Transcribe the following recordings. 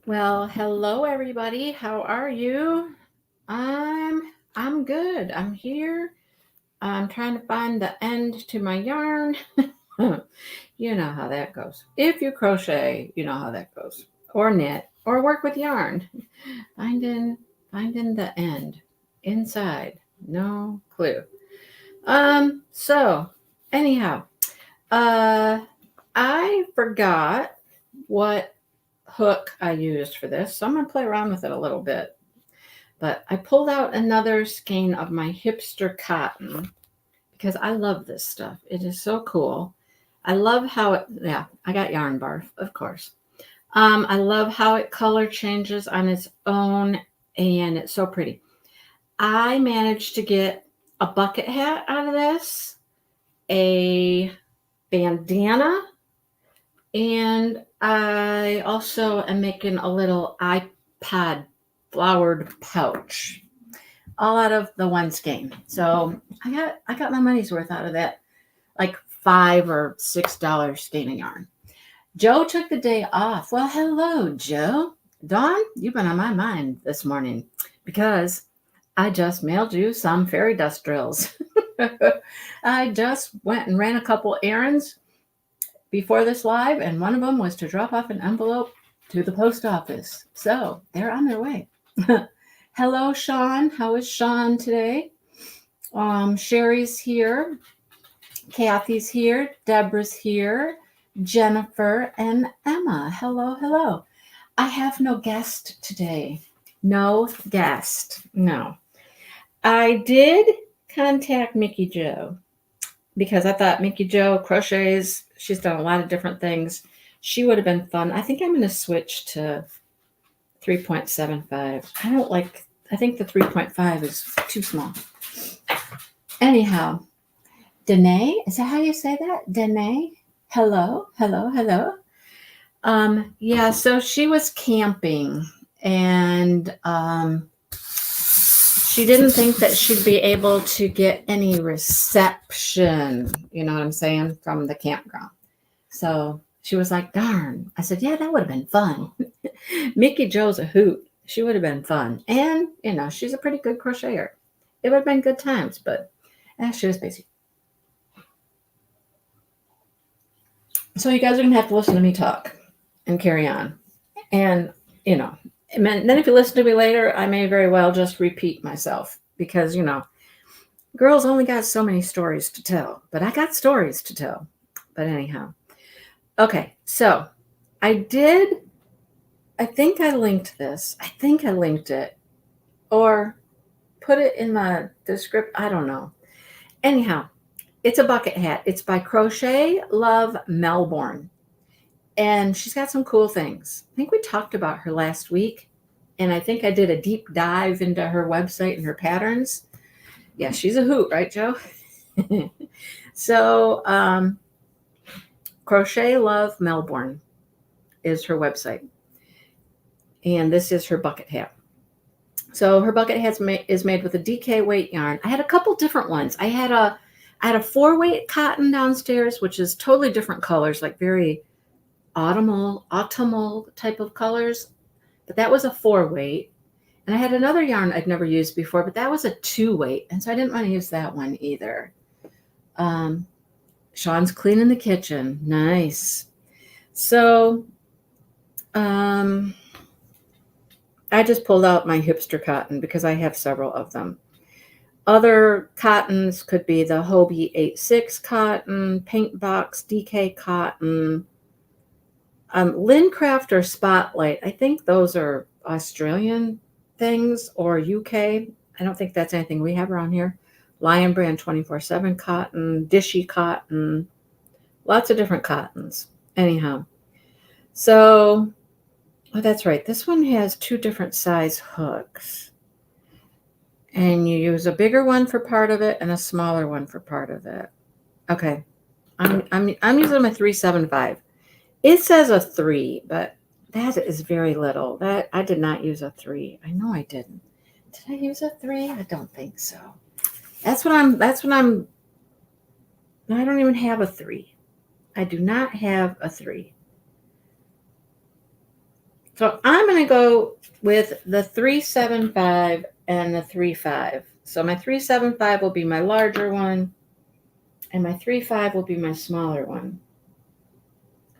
Well, hello everybody. How are you? I'm good. I'm here. I'm trying to find the end to my yarn. You know how that goes. If you crochet, you know how that goes. Or knit or work with yarn. Finding finding the end inside. No clue. So anyhow, uh I forgot what hook I used for this. So I'm going to play around with it a little bit. But I pulled out another skein of my hipster cotton because I love this stuff. It is so cool. I love how yeah, I got yarn barf, of course. I love how it color changes on its own and it's so pretty. I managed to get a bucket hat out of this, a bandana, and I also am making a little iPod flowered pouch, all out of the one skein. So I got my money's worth out of that, like $5 or $6 skein of yarn. Joe took the day off. Well, hello, Joe. Dawn, you've been on my mind this morning because I just mailed you some fairy dust drills. I just went and ran a couple errands before this live, and one of them was to drop off an envelope to the post office. So they're on their way. Hello, Sean. How is Sean today? Sherry's here. Kathy's here. Deborah's here. Jennifer and Emma. Hello, hello. I have no guest today. No guest. No. I did contact Mickey Joe because I thought Mickey Joe crochets. She's done a lot of different things. She would have been fun. I think I'm going to switch to 3.75. I think the 3.5 is too small. Anyhow, Danae, is that how you say that? Danae? Hello, hello, hello. Yeah, so she was camping and she didn't think that she'd be able to get any reception, you know what I'm saying, from the campground. So she was like, darn. I said, yeah, that would have been fun. Mickey Joe's a hoot. She would have been fun. And, she's a pretty good crocheter. It would have been good times, but she was busy. So you guys are going to have to listen to me talk and carry on. And, then if you listen to me later, I may very well just repeat myself because, girls only got so many stories to tell, but I got stories to tell. But anyhow, okay, so I think I linked this. I think I linked it or put it in the description. I don't know. Anyhow, it's a bucket hat. It's by Crochetlovemelbourne. And she's got some cool things. I think we talked about her last week. And I think I did a deep dive into her website and her patterns. Yeah, she's a hoot, right, Joe? So, Crochetlovemelbourne is her website. And this is her bucket hat. So her bucket hat is made with a DK weight yarn. I had a couple different ones. I had a 4-weight cotton downstairs, which is totally different colors, like very autumnal type of colors. But that was a 4-weight. And I had another yarn I'd never used before, but that was a 2-weight. And so I didn't want to use that one either. Sean's cleaning the kitchen. Nice. So I just pulled out my hipster cotton because I have several of them. Other cottons could be the Hobie 8/6 cotton, Paint Box DK cotton, Kraft or Spotlight. I think those are Australian things or UK. I don't think that's anything we have around here. Lion Brand 24/7 cotton, Dishy cotton, lots of different cottons. Anyhow, so that's right. This one has 2 different size hooks. And you use a bigger one for part of it and a smaller one for part of it. Okay. I'm using my 375. It says a 3, but that is very little. That I did not use a 3. I know I didn't. Did I use a 3? I don't think so. I don't even have a 3. I do not have a 3. So I'm going to go with the 375 and the 35. So my 375 will be my larger one, and my 35 will be my smaller one.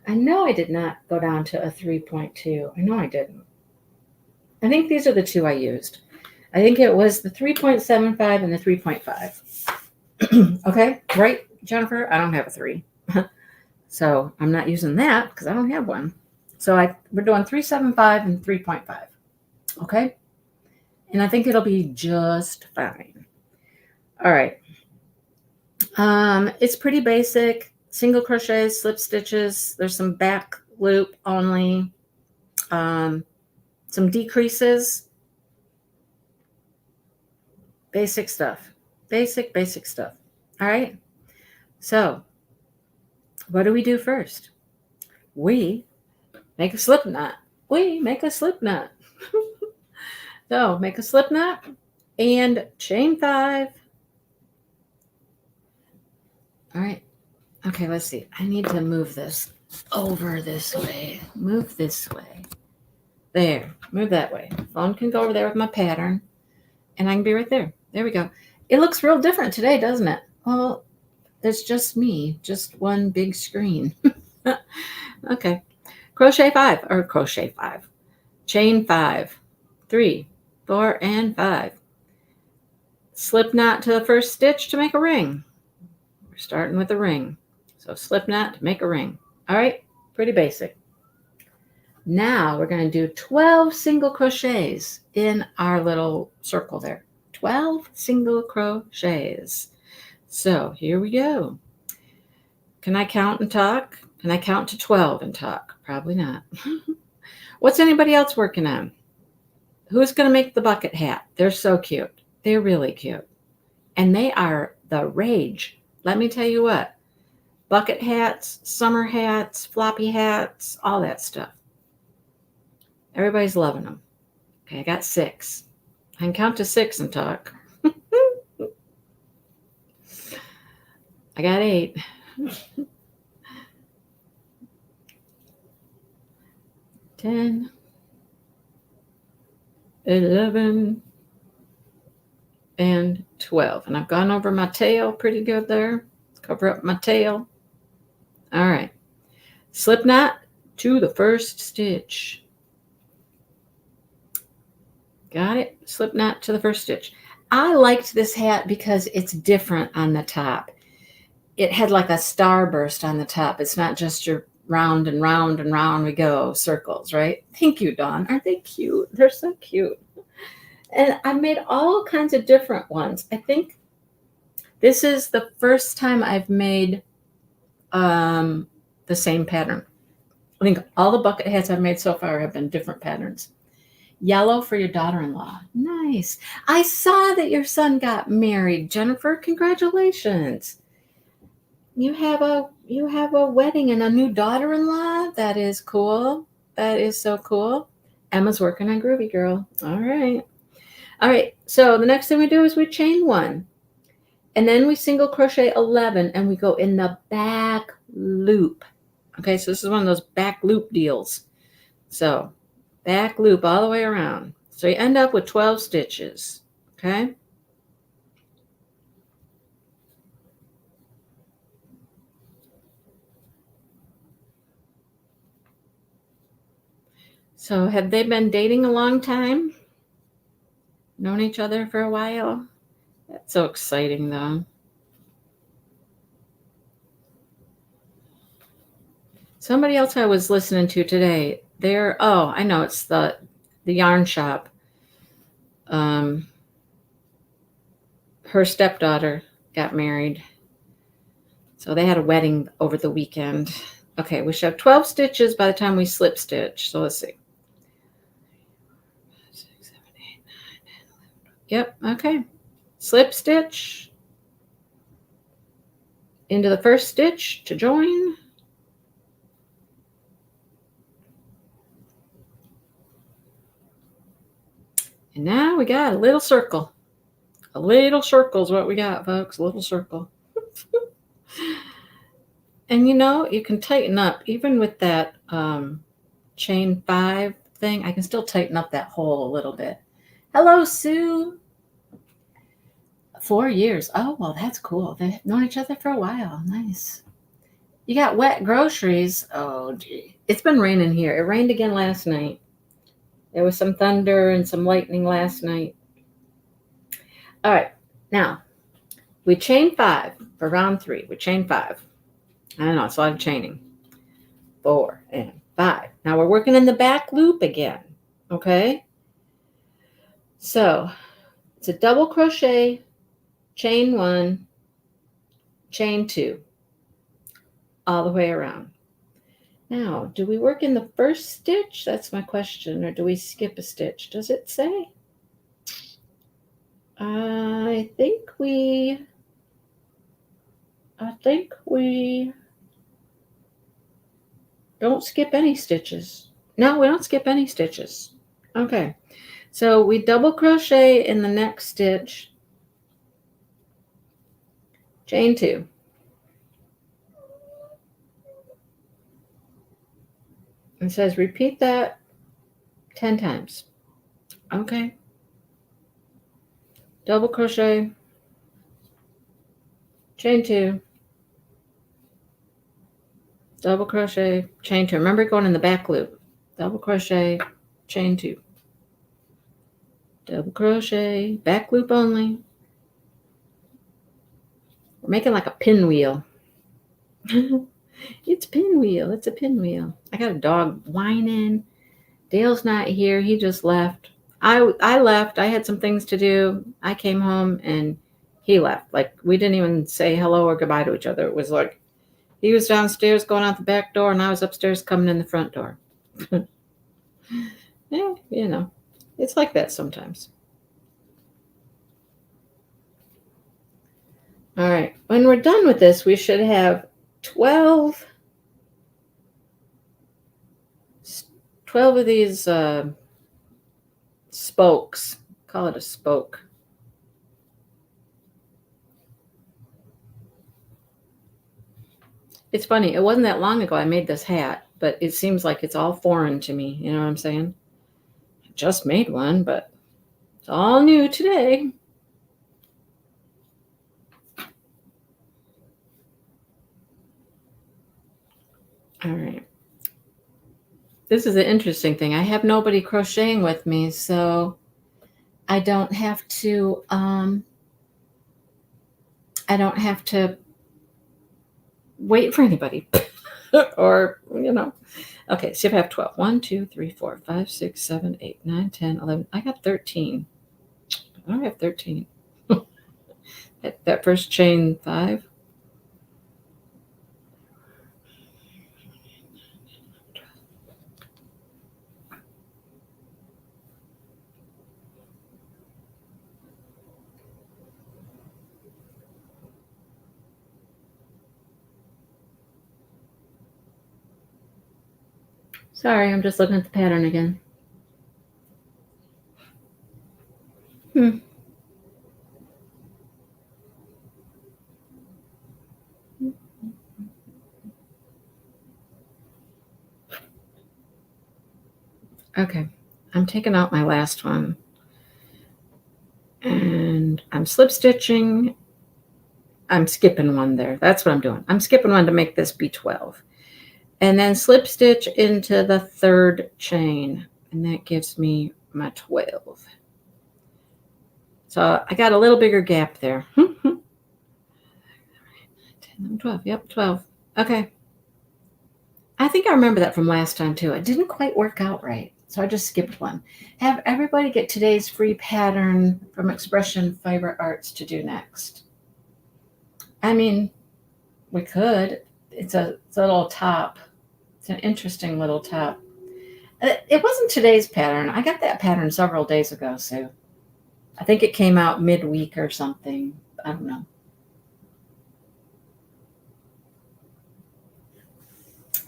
I know I did not go down to a 3.2. I know I didn't. I think these are the two I used. I think it was the 3.75 and the 3.5. Okay, right, Jennifer? I don't have a 3. So I'm not using that because I don't have one. So we're doing 375 and 3.5. Okay? And I think it'll be just fine. All right. It's pretty basic. Single crochets, slip stitches. There's some back loop only. Some decreases. Basic stuff. Basic stuff. All right? So, what do we do first? We make a slip knot. We make a slip knot. So, make a slip knot and chain 5. All right. Okay, let's see. I need to move this over this way. Move this way. There. Move that way. Phone can go over there with my pattern, and I can be right there. There we go. It looks real different today, doesn't it? Well, there's just me. Just one big screen. Okay. Crochet 5. Chain 5. 3, 4, and 5. Slip knot to the first stitch to make a ring. We're starting with a ring. So slip knot to make a ring. All right, pretty basic. Now we're going to do 12 single crochets in our little circle there. 12 single crochets. So here we go. Can I count and talk? Can I count to 12 and talk? Probably not. What's anybody else working on? Who's going to make the bucket hat? They're so cute. They're really cute. And they are the rage. Let me tell you what. Bucket hats, summer hats, floppy hats, all that stuff. Everybody's loving them. Okay, I got 6. I can count to 6 and talk. I got 8. 10. 11. And 12. And I've gone over my tail pretty good there. Cover up my tail. All right. Slip knot to the first stitch. Got it? Slip knot to the first stitch. I liked this hat because it's different on the top. It had like a starburst on the top. It's not just your round and round and round we go circles, right? Thank you, Dawn. Aren't they cute? They're so cute. And I made all kinds of different ones. I think this is the first time I've made the same pattern. I think all the bucket hats I've made so far have been different patterns. Yellow for your daughter-in-law. Nice. I saw that your son got married, Jennifer. Congratulations. You have a wedding and a new daughter-in-law. That is cool. That is so cool. Emma's working on Groovy Girl. All right. All right. So the next thing we do is we chain 1. And then we single crochet 11 and we go in the back loop. Okay, so this is one of those back loop deals. So back loop all the way around. So you end up with 12 stitches. Okay. So have they been dating a long time? Known each other for a while? That's so exciting, though. Somebody else I was listening to today, I know, it's the yarn shop. Her stepdaughter got married. So they had a wedding over the weekend. Okay, we should have 12 stitches by the time we slip stitch. So let's see. 6, 7, 8, 9, 10, 11. Yep, okay. Slip stitch into the first stitch to join. And now we got a little circle. A little circle is what we got, folks. A little circle. And you know, you can tighten up even with that chain 5 thing. I can still tighten up that hole a little bit. Hello, Sue. 4 years. Oh, well, that's cool. They've known each other for a while. Nice. You got wet groceries. Oh, gee. It's been raining here. It rained again last night. There was some thunder and some lightning last night. All right. Now, we chain 5 for round 3. We chain 5. I don't know. It's a lot of chaining. 4 and 5. Now, we're working in the back loop again. Okay? So, it's a double crochet, chain 1, chain 2, all the way around. Now, do we work in the first stitch? That's my question. Or do we skip a stitch? Does it say? I think we don't skip any stitches. No, we don't skip any stitches. Okay. So we double crochet in the next stitch, chain 2. It says repeat that 10 times. Okay. Double crochet, chain 2, double crochet, chain 2. Remember going in the back loop. Double crochet, chain 2. Double crochet, back loop only. We're making like a pinwheel. It's pinwheel. It's a pinwheel. I got a dog whining. Dale's not here. He just left. I left. I had some things to do. I came home and he left. Like, we didn't even say hello or goodbye to each other. It was like he was downstairs going out the back door and I was upstairs coming in the front door. Yeah, you know, it's like that sometimes. All right. When we're done with this, we should have 12 of these spokes. Call it a spoke. It's funny. It wasn't that long ago I made this hat, but it seems like it's all foreign to me. You know what I'm saying? I just made one, but it's all new today. All right. This is an interesting thing. I have nobody crocheting with me, so I don't have to wait for anybody. Or, you know. Okay, see if I have 12. 1, 2, 3, 4, 5, 6, 7, 8, 9, 10, 11. I got 13. I don't have 13. that first chain 5. Sorry, I'm just looking at the pattern again. Okay, I'm taking out my last one. And I'm slip stitching. I'm skipping one there. That's what I'm doing. I'm skipping one to make this be 12. And then slip stitch into the third chain. And that gives me my 12. So I got a little bigger gap there. 10, 12. Yep, 12. Okay. I think I remember that from last time too. It didn't quite work out right. So I just skipped one. Have everybody get today's free pattern from Expression Fiber Arts to do next. I mean, we could. It's a little top. It's an interesting little top. It wasn't today's pattern. I got that pattern several days ago, Sue. I think it came out midweek or something. I don't know.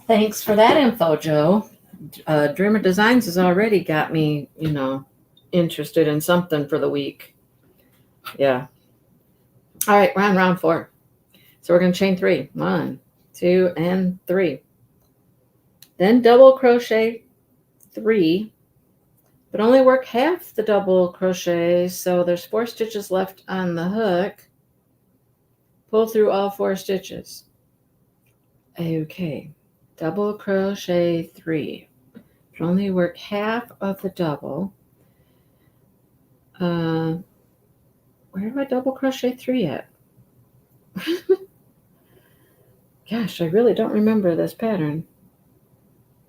Thanks for that info, Joe. Dreamer Designs has already got me, interested in something for the week. Yeah. All right, we're on round 4. So we're going to chain 3. 1, 2, and 3. Then double crochet 3 but only work half the double crochet. So there's 4 stitches left on the hook. Pull through all 4 stitches. Okay, double crochet 3. But only work half of the double. Where do I double crochet 3 at? Gosh, I really don't remember this pattern.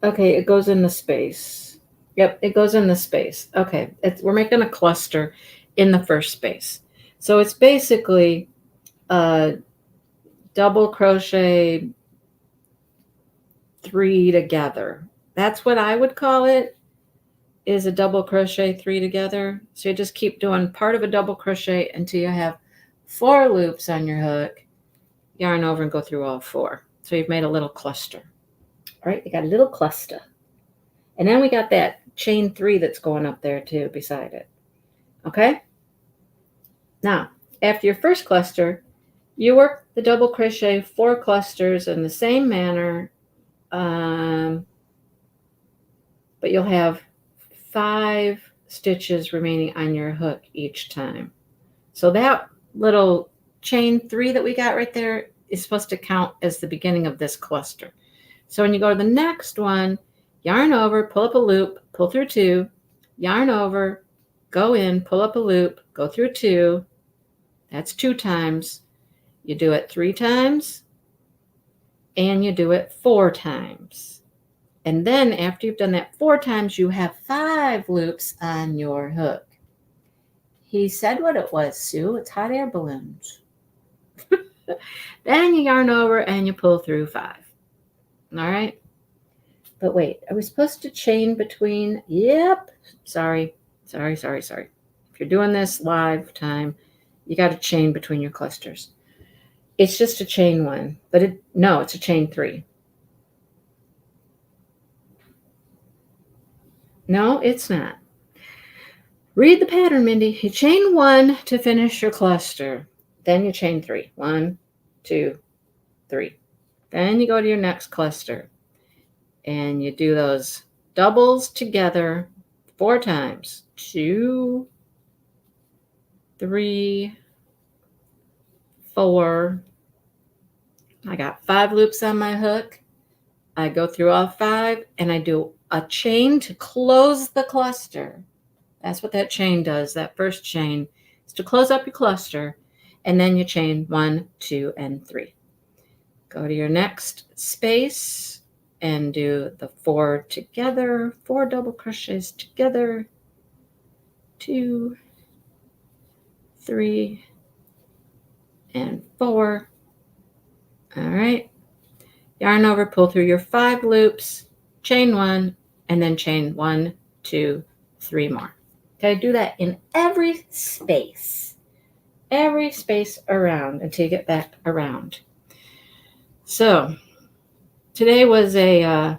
Okay, it goes in the space. Yep, it goes in the space. Okay, we're making a cluster in the first space. So it's basically double crochet 3 together. That's what I would call it, is a double crochet 3 together. So you just keep doing part of a double crochet until you have 4 loops on your hook. Yarn over and go through all 4. So you've made a little cluster. All right, you got a little cluster. And then we got that chain 3 that's going up there too beside it. Okay? Now, after your first cluster, you work the double crochet 4 clusters in the same manner, but you'll have 5 stitches remaining on your hook each time. So that little chain 3 that we got right there is supposed to count as the beginning of this cluster. So when you go to the next one, yarn over, pull up a loop, pull through 2, yarn over, go in, pull up a loop, go through 2. That's 2 times. You do it 3 times, and you do it 4 times. And then after you've done that 4 times, you have 5 loops on your hook. He said what it was, Sue. It's hot air balloons. Then you yarn over and you pull through 5. All right? But wait, are we supposed to chain between? Yep. Sorry. If you're doing this live time, you got to chain between your clusters. It's just a chain 1, but it's a chain 3. No, it's not. Read the pattern, Mindy. You chain 1 to finish your cluster. Then you chain 3. 1, 2, 3. Then you go to your next cluster. And you do those doubles together 4 times. 2, 3, 4. I got 5 loops on my hook. I go through all 5 and I do a chain to close the cluster. That's what that chain does. That first chain is to close up your cluster, and then you chain 1, 2, and 3. Go to your next space and do the 4 together, 4 double crochets together, 2, 3, and 4. All right. Yarn over, pull through your 5 loops, chain 1, and then chain 1, 2, 3 more. Okay, do that in every space around until you get back around. So today was a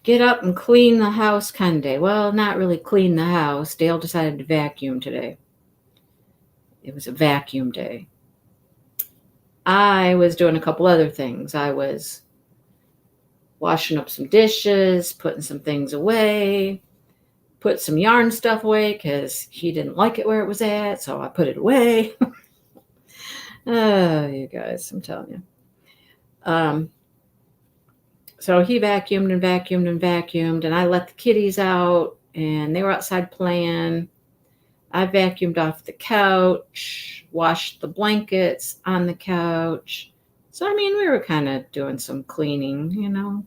get up and clean the house kind of day. Well, not really clean the house. Dale decided to vacuum today. It was a vacuum day. I was doing a couple other things. I was washing up some dishes, putting some things away, put some yarn stuff away because he didn't like it where it was at, so I put it away. Oh, you guys, I'm telling you. So he vacuumed and vacuumed and vacuumed, and I let the kitties out, and they were outside playing. I vacuumed off the couch, washed the blankets on the couch. So, I mean, we were kind of doing some cleaning, you know.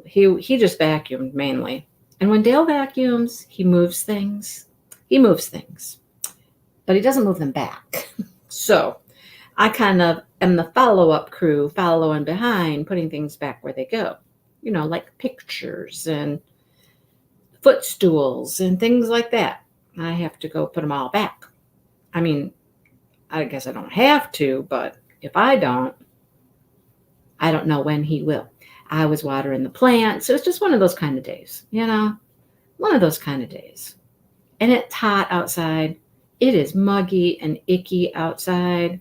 He just vacuumed mainly. And when Dale vacuums, he moves things. But he doesn't move them back. So I kind of am the follow-up crew, following behind, putting things back where they go. You know, like pictures and footstools and things like that. I have to go put them all back. I mean, I guess I don't have to, but if I don't know when he will. I was watering the plants. So it's just one of those kind of days, you know, one of those kind of days. And it's hot outside. It is muggy and icky outside.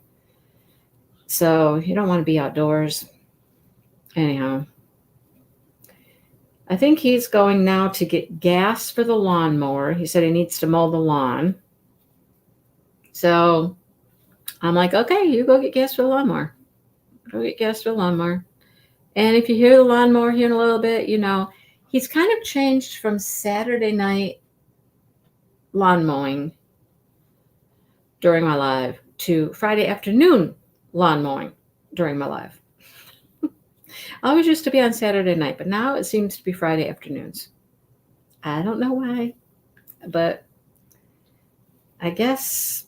So you don't want to be outdoors. Anyhow, I think he's going now to get gas for the lawnmower. He said he needs to mow the lawn. So I'm like, okay, you go get gas for the lawnmower. Go get gas for the lawnmower. And if you hear the lawnmower here in a little bit, you know, he's kind of changed from Saturday night lawn mowing during my live to Friday afternoon lawn mowing during my live. I always used to be on Saturday night, but now it seems to be Friday afternoons. I don't know why, but I guess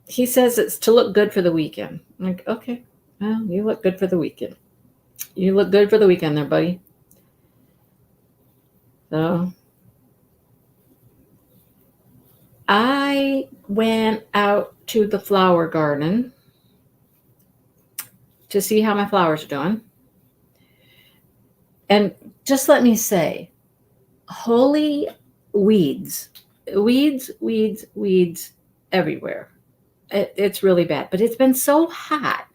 he says it's to look good for the weekend. I'm like, okay, well, you look good for the weekend. You look good for the weekend there, buddy. So I went out to the flower garden to see how my flowers are doing. And just let me say, holy weeds, weeds everywhere. It's really bad, but it's been so hot.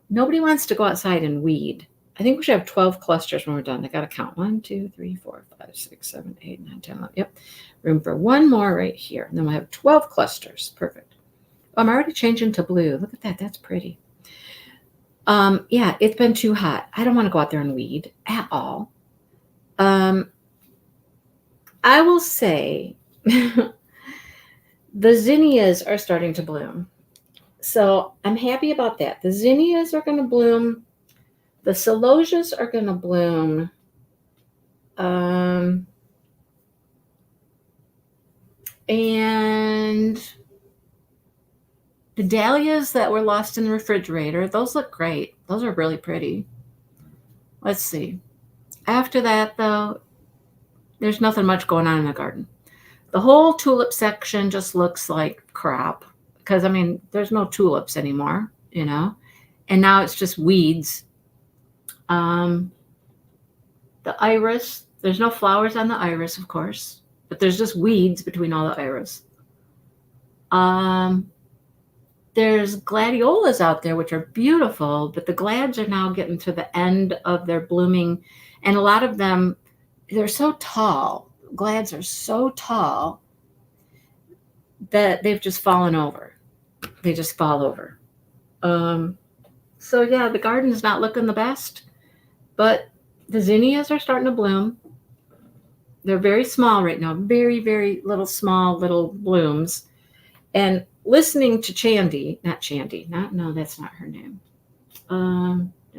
Nobody wants to go outside and weed. I think we should have 12 clusters when we're done. I got to count 1, 2, 3, 4, 5, 6, 7, 8, 9, 10, 11. Yep. Room for one more right here. And then we'll have 12 clusters. Perfect. Oh, I'm already changing to blue. Look at that. That's pretty. Yeah, it's been too hot. I don't want to go out there and weed at all. I will say the zinnias are starting to bloom. So I'm happy about that. The zinnias are going to bloom. The celosias are going to bloom. And the dahlias that were lost in the refrigerator, those look great. Those are really pretty. Let's see. After that, though, there's nothing much going on in the garden. The whole tulip section just looks like crap because, I mean, there's no tulips anymore, you know, and now it's just weeds. The iris, there's no flowers on the iris, of course, but there's just weeds between all the iris. There's gladiolas out there, which are beautiful, but the glads are now getting to the end of their blooming, and a lot of them, they're so tall. Glads are so tall that they've just fallen over. They just fall over. So yeah, the garden's not looking the best, but the zinnias are starting to bloom. They're very small right now, very, very little small little blooms. And listening to no, that's not her name.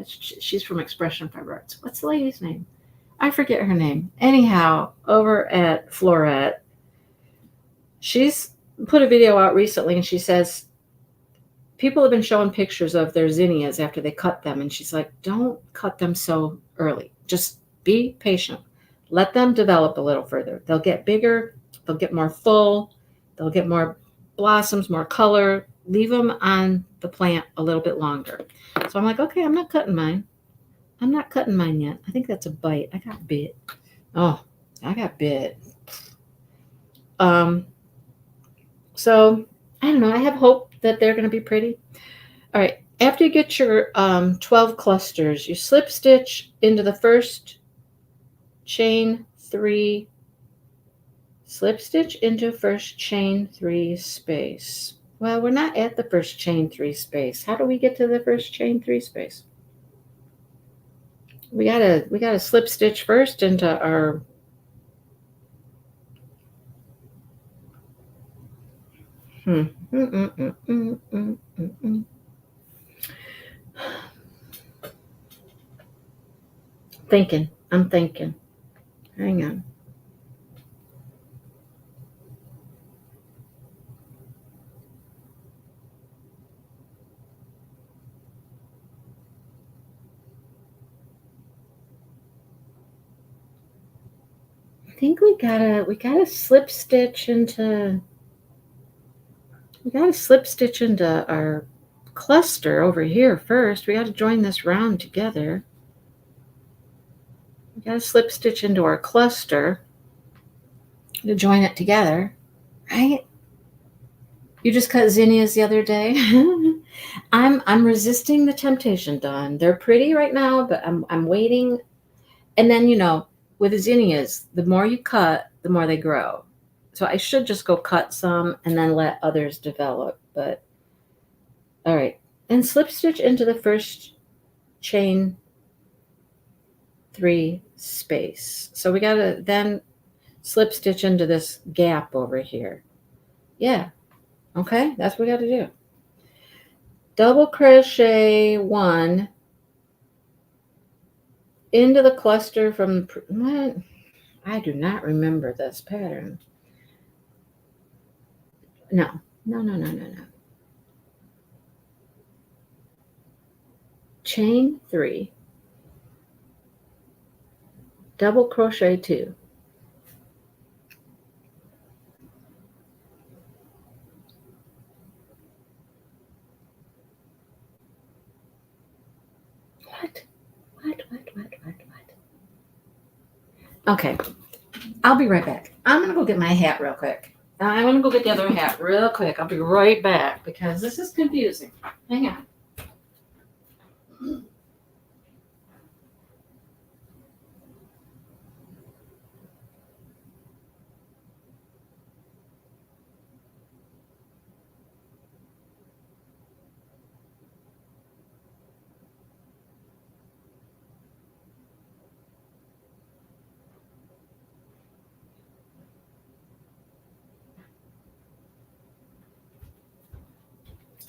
She's from Expression Fiber Arts. What's the lady's name? I forget her name. Anyhow, over at Floret, she's put a video out recently, and she says people have been showing pictures of their zinnias after they cut them, and she's like, don't cut them so early. Just be patient. Let them develop a little further. They'll get bigger. They'll get more full. They'll get more blossoms, more color. Leave them on the plant a little bit longer. So I'm like, okay, I'm not cutting mine. I'm not cutting mine yet. I think that's a bite. I got bit. Oh, I got bit. So I don't know. I have hope that they're going to be pretty. All right. After you get your 12 clusters, you slip stitch into the first chain 3, slip stitch into first chain 3 space. Well, we're not at the first chain 3 space. How do we get to the first chain 3 space? We gotta slip stitch first into our I'm thinking. Hang on. I think we gotta slip stitch into our cluster over here first. We got to join this round together. We got to slip stitch into our cluster to join it together, right? You just cut zinnias the other day. I'm resisting the temptation, Dawn. They're pretty right now, but I'm waiting. And then, with the zinnias, the more you cut, the more they grow. So I should just go cut some and then let others develop. But all right. And slip stitch into the first chain 3 space. So we got to then slip stitch into this gap over here. Yeah. Okay. That's what we got to do. Double crochet 1 into the cluster from what? I do not remember this pattern. No. Chain 3, double crochet 2. What? Okay, I'll be right back. I'm going to go get my hat real quick. I'm going to go get the other hat real quick. I'll be right back because this is confusing. Hang on.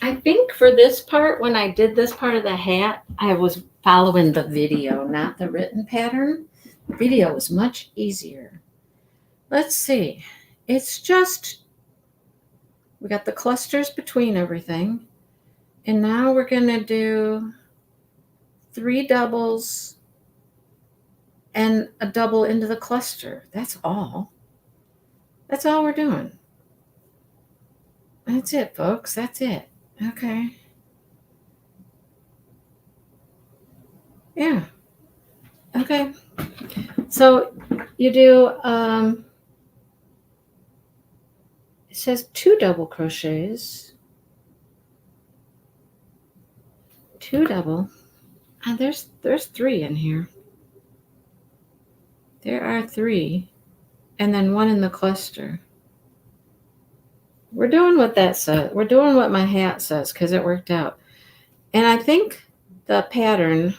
I think for this part, when I did this part of the hat, I was following the video, not the written pattern. The video was much easier. Let's see. It's just, we got the clusters between everything. And now we're going to do 3 doubles and a double into the cluster. That's all. That's all we're doing. That's it, folks. That's it. Okay. Yeah. Okay. So you do, it says 2 double crochets, 2 double, and there's 3 in here. There are 3, and then 1 in the cluster. We're doing what that says. We're doing what my hat says because it worked out. And I think the pattern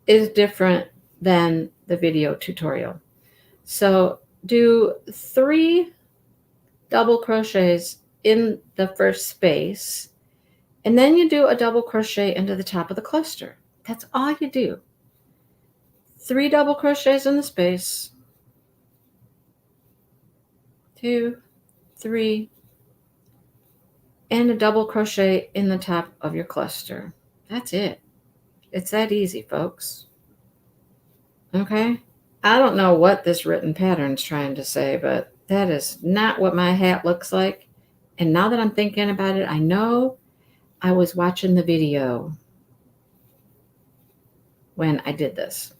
is different than the video tutorial. So do 3 double crochets in the first space, and then you do a double crochet into the top of the cluster. That's all you do. 3 double crochets in the space, 2, 3, and a double crochet in the top of your cluster. That's it. It's that easy, folks. Okay? I don't know what this written pattern's trying to say, but that is not what my hat looks like. And now that I'm thinking about it, I know I was watching the video when I did this.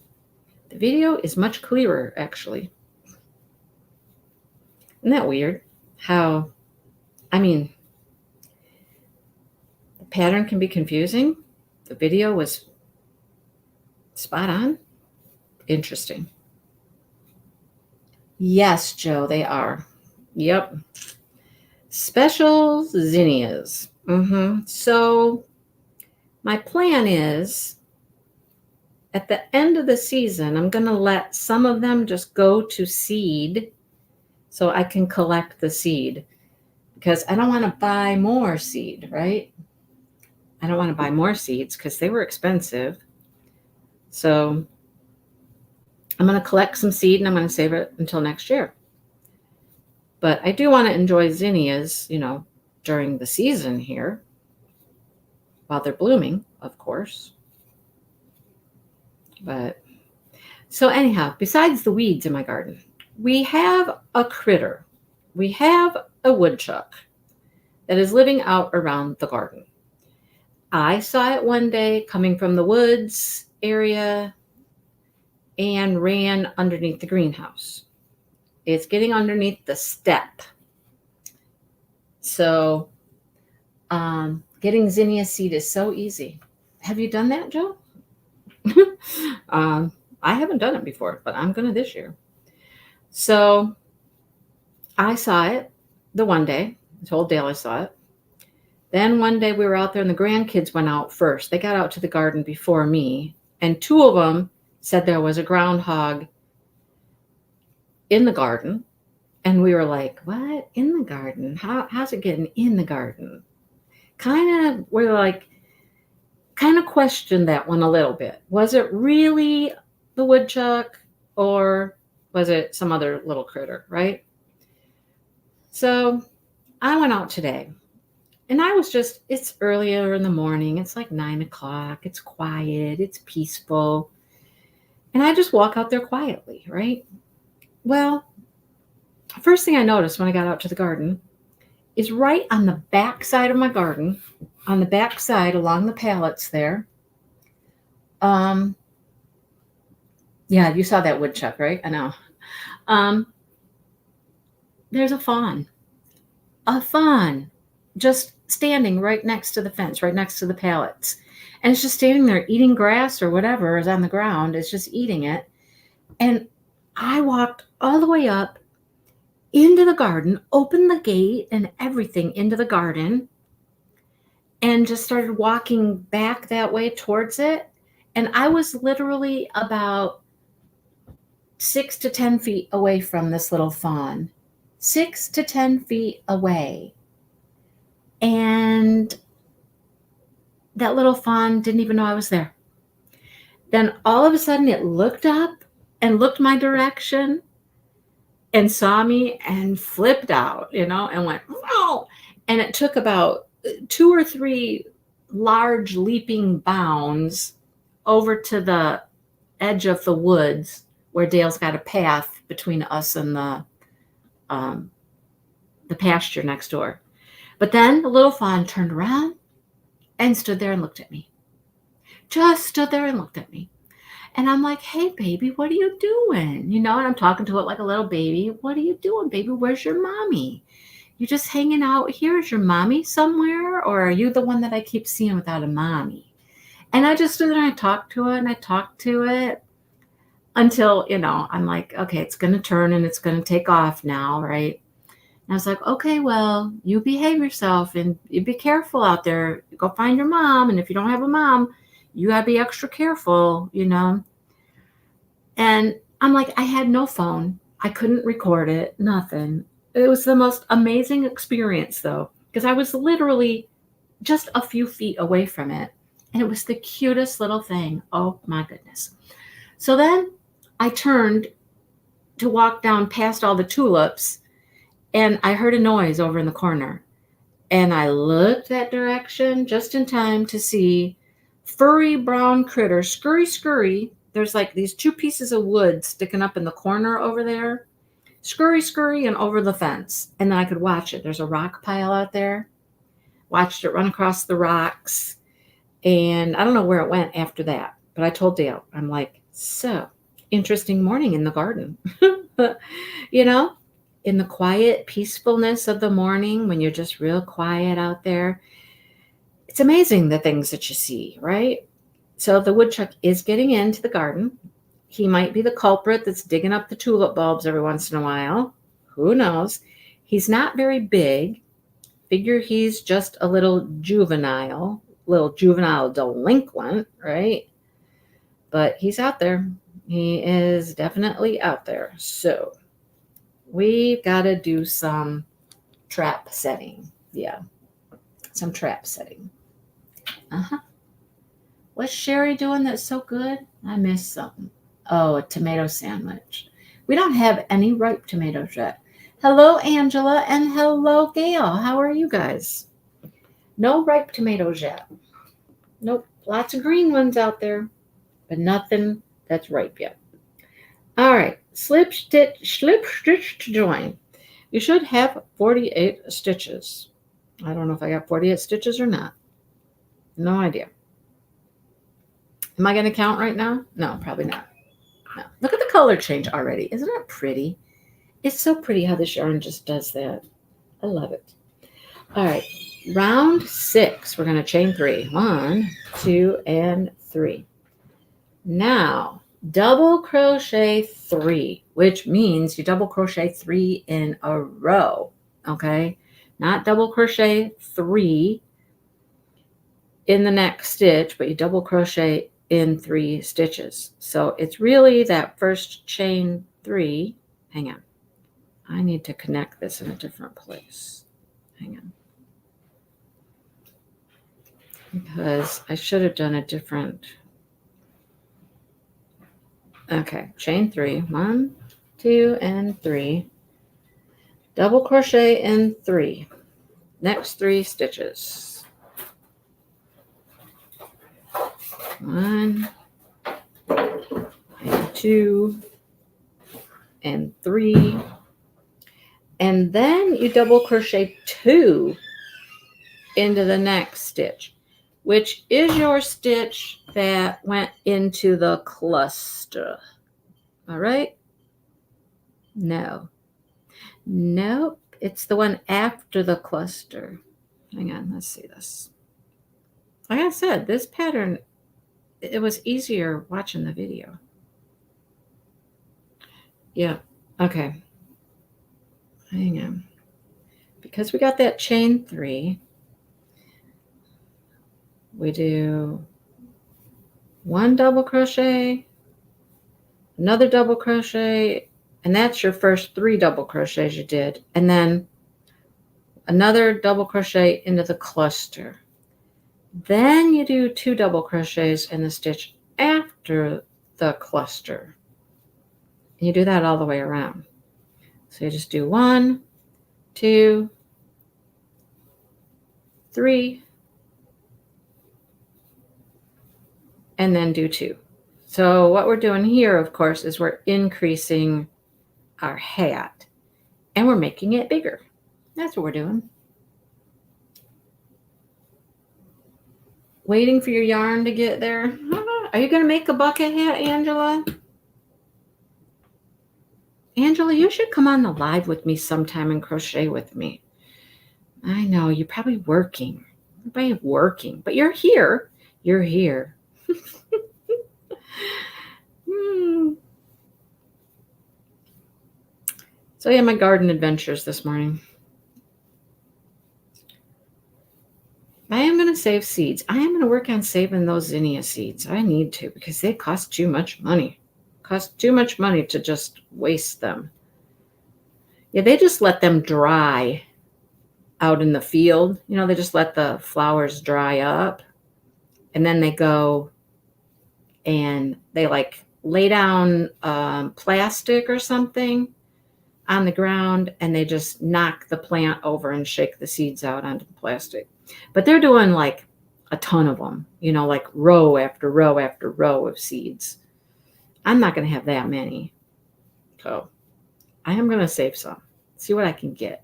The video is much clearer, actually. Isn't that weird? How, the pattern can be confusing. The video was spot on. Interesting. Yes, Joe, they are. Yep. Special zinnias. So my plan is at the end of the season, I'm going to let some of them just go to seed so I can collect the seed because I don't want to buy more seed, right? I don't want to buy more seeds because they were expensive. So I'm going to collect some seed and I'm going to save it until next year. But I do want to enjoy zinnias, during the season here while they're blooming, of course. But so anyhow, besides the weeds in my garden, we have a critter. We have a woodchuck that is living out around the garden. I saw it one day coming from the woods area and ran underneath the greenhouse. It's getting underneath the step. So getting zinnia seed is so easy. Have you done that, Joe? I haven't done it before, but I'm gonna this year. So I saw it the one day. I told Dale I saw it. Then one day we were out there and the grandkids went out first. They got out to the garden before me, and two of them said there was a groundhog in the garden. And we were like, what? In the garden? How's it getting in the garden? We're kind of questioned that one a little bit. Was it really the woodchuck or was it some other little critter, right? So I went out today and it's earlier in the morning. It's like 9 o'clock. It's quiet. It's peaceful. And I just walk out there quietly, right? Well, first thing I noticed when I got out to the garden is right on the back side of my garden, on the back side along the pallets there. Yeah, you saw that woodchuck, right? I know. There's a fawn just standing right next to the fence, right next to the pallets. And it's just standing there eating grass or whatever is on the ground. It's just eating it. And I walked all the way up into the garden, opened the gate and everything into the garden, and just started walking back that way towards it. And I was literally about 6 to 10 feet away from this little fawn. 6 to 10 feet away. And that little fawn didn't even know I was there. Then all of a sudden it looked up and looked my direction and saw me and flipped out, and went, wow. And it took about 2 or 3 large leaping bounds over to the edge of the woods where Dale's got a path between us and the pasture next door. But then the little fawn turned around and stood there and looked at me. Just stood there and looked at me. And I'm like, hey, baby, what are you doing? And I'm talking to it like a little baby. What are you doing, baby? Where's your mommy? You just hanging out here? Is your mommy somewhere? Or are you the one that I keep seeing without a mommy? And I just stood there and I talked to it until, I'm like, okay, it's going to turn and it's going to take off now, right? And I was like, okay, well, you behave yourself and you be careful out there. Go find your mom. And if you don't have a mom, you got to be extra careful, And I'm like, I had no phone. I couldn't record it, nothing. It was the most amazing experience, though, because I was literally just a few feet away from it. And it was the cutest little thing. Oh, my goodness. So then I turned to walk down past all the tulips, and I heard a noise over in the corner. And I looked that direction just in time to see furry brown critter, scurry. There's like these 2 pieces of wood sticking up in the corner over there. Scurry, and over the fence. And then I could watch it. There's a rock pile out there. Watched it run across the rocks. And I don't know where it went after that. But I told Dale, I'm like, so interesting morning in the garden. In the quiet peacefulness of the morning when you're just real quiet out there. It's amazing the things that you see, right? So the woodchuck is getting into the garden. He might be the culprit that's digging up the tulip bulbs every once in a while. Who knows? He's not very big. Figure he's just a little juvenile delinquent, right? But he's out there. He is definitely out there. So we've got to do some trap setting. Yeah, some trap setting. What's Sherry doing that's so good? I missed something. Oh, a tomato sandwich. We don't have any ripe tomatoes yet. Hello, Angela, and hello, Gail. How are you guys? No ripe tomatoes yet. Nope. Lots of green ones out there, but nothing that's ripe yet. All right. Slip stitch to join. You should have 48 stitches. I don't know if I got 48 stitches or not. No idea. Am I going to count right now? No, probably not. No. Look at the color change already. Isn't it pretty? It's so pretty how this yarn just does that. I love it. All right. round 6, we're going to chain 3. 1, 2, and 3. Now, double crochet 3, which means you double crochet 3 in a row, okay? Not double crochet 3 in the next stitch, but you double crochet in 3 stitches. So it's really that first chain 3. Hang on. I need to connect this in a different place. Hang on. Because I should have done a different. Okay, chain 3. 1, 2, and 3. Double crochet in 3. Next 3 stitches. 1, and 2, and 3. And then you double crochet 2 into the next stitch, which is your stitch that went into the cluster. All right? No. Nope. It's the one after the cluster. Hang on. Let's see this. Like I said, this pattern, it was easier watching the video. Yeah. Okay. Hang on. Because we got that chain 3, we do 1 double crochet, another double crochet, and that's your first 3 double crochets you did, and then another double crochet into the cluster. Then you do 2 double crochets in the stitch after the cluster. And you do that all the way around. So you just do 1, 2, 3, and then do 2. So what we're doing here, of course, is we're increasing our hat and we're making it bigger. That's what we're doing. Waiting for your yarn to get there. Are you going to make a bucket hat, Angela? Angela, you should come on the live with me sometime and crochet with me. I know, you're probably working. Everybody's working, but you're here. You're here. So yeah, my garden adventures this morning. I am going to save seeds. I am going to work on saving those zinnia seeds. I need to because they cost too much money. Cost too much money to just waste them. Yeah, they just let them dry out in the field. You know, they just let the flowers dry up. And then they go and they like lay down plastic or something on the ground, and they just knock the plant over and shake the seeds out onto the plastic. But they're doing like a ton of them, you know, like row after row after row of seeds. I'm not going to have that many. So I am going to save some, see what I can get.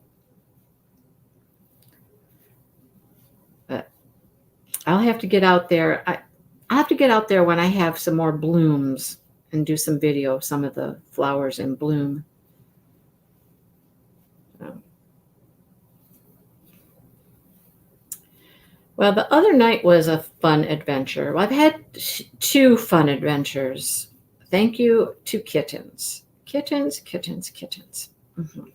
But I'll have to get out there. I'll have to get out there when I have some more blooms and do some video of some of the flowers in bloom. Well, the other night was a fun adventure. Well, I've had 2 fun adventures. Thank you to kittens. Kittens, kittens, kittens. Mm-hmm.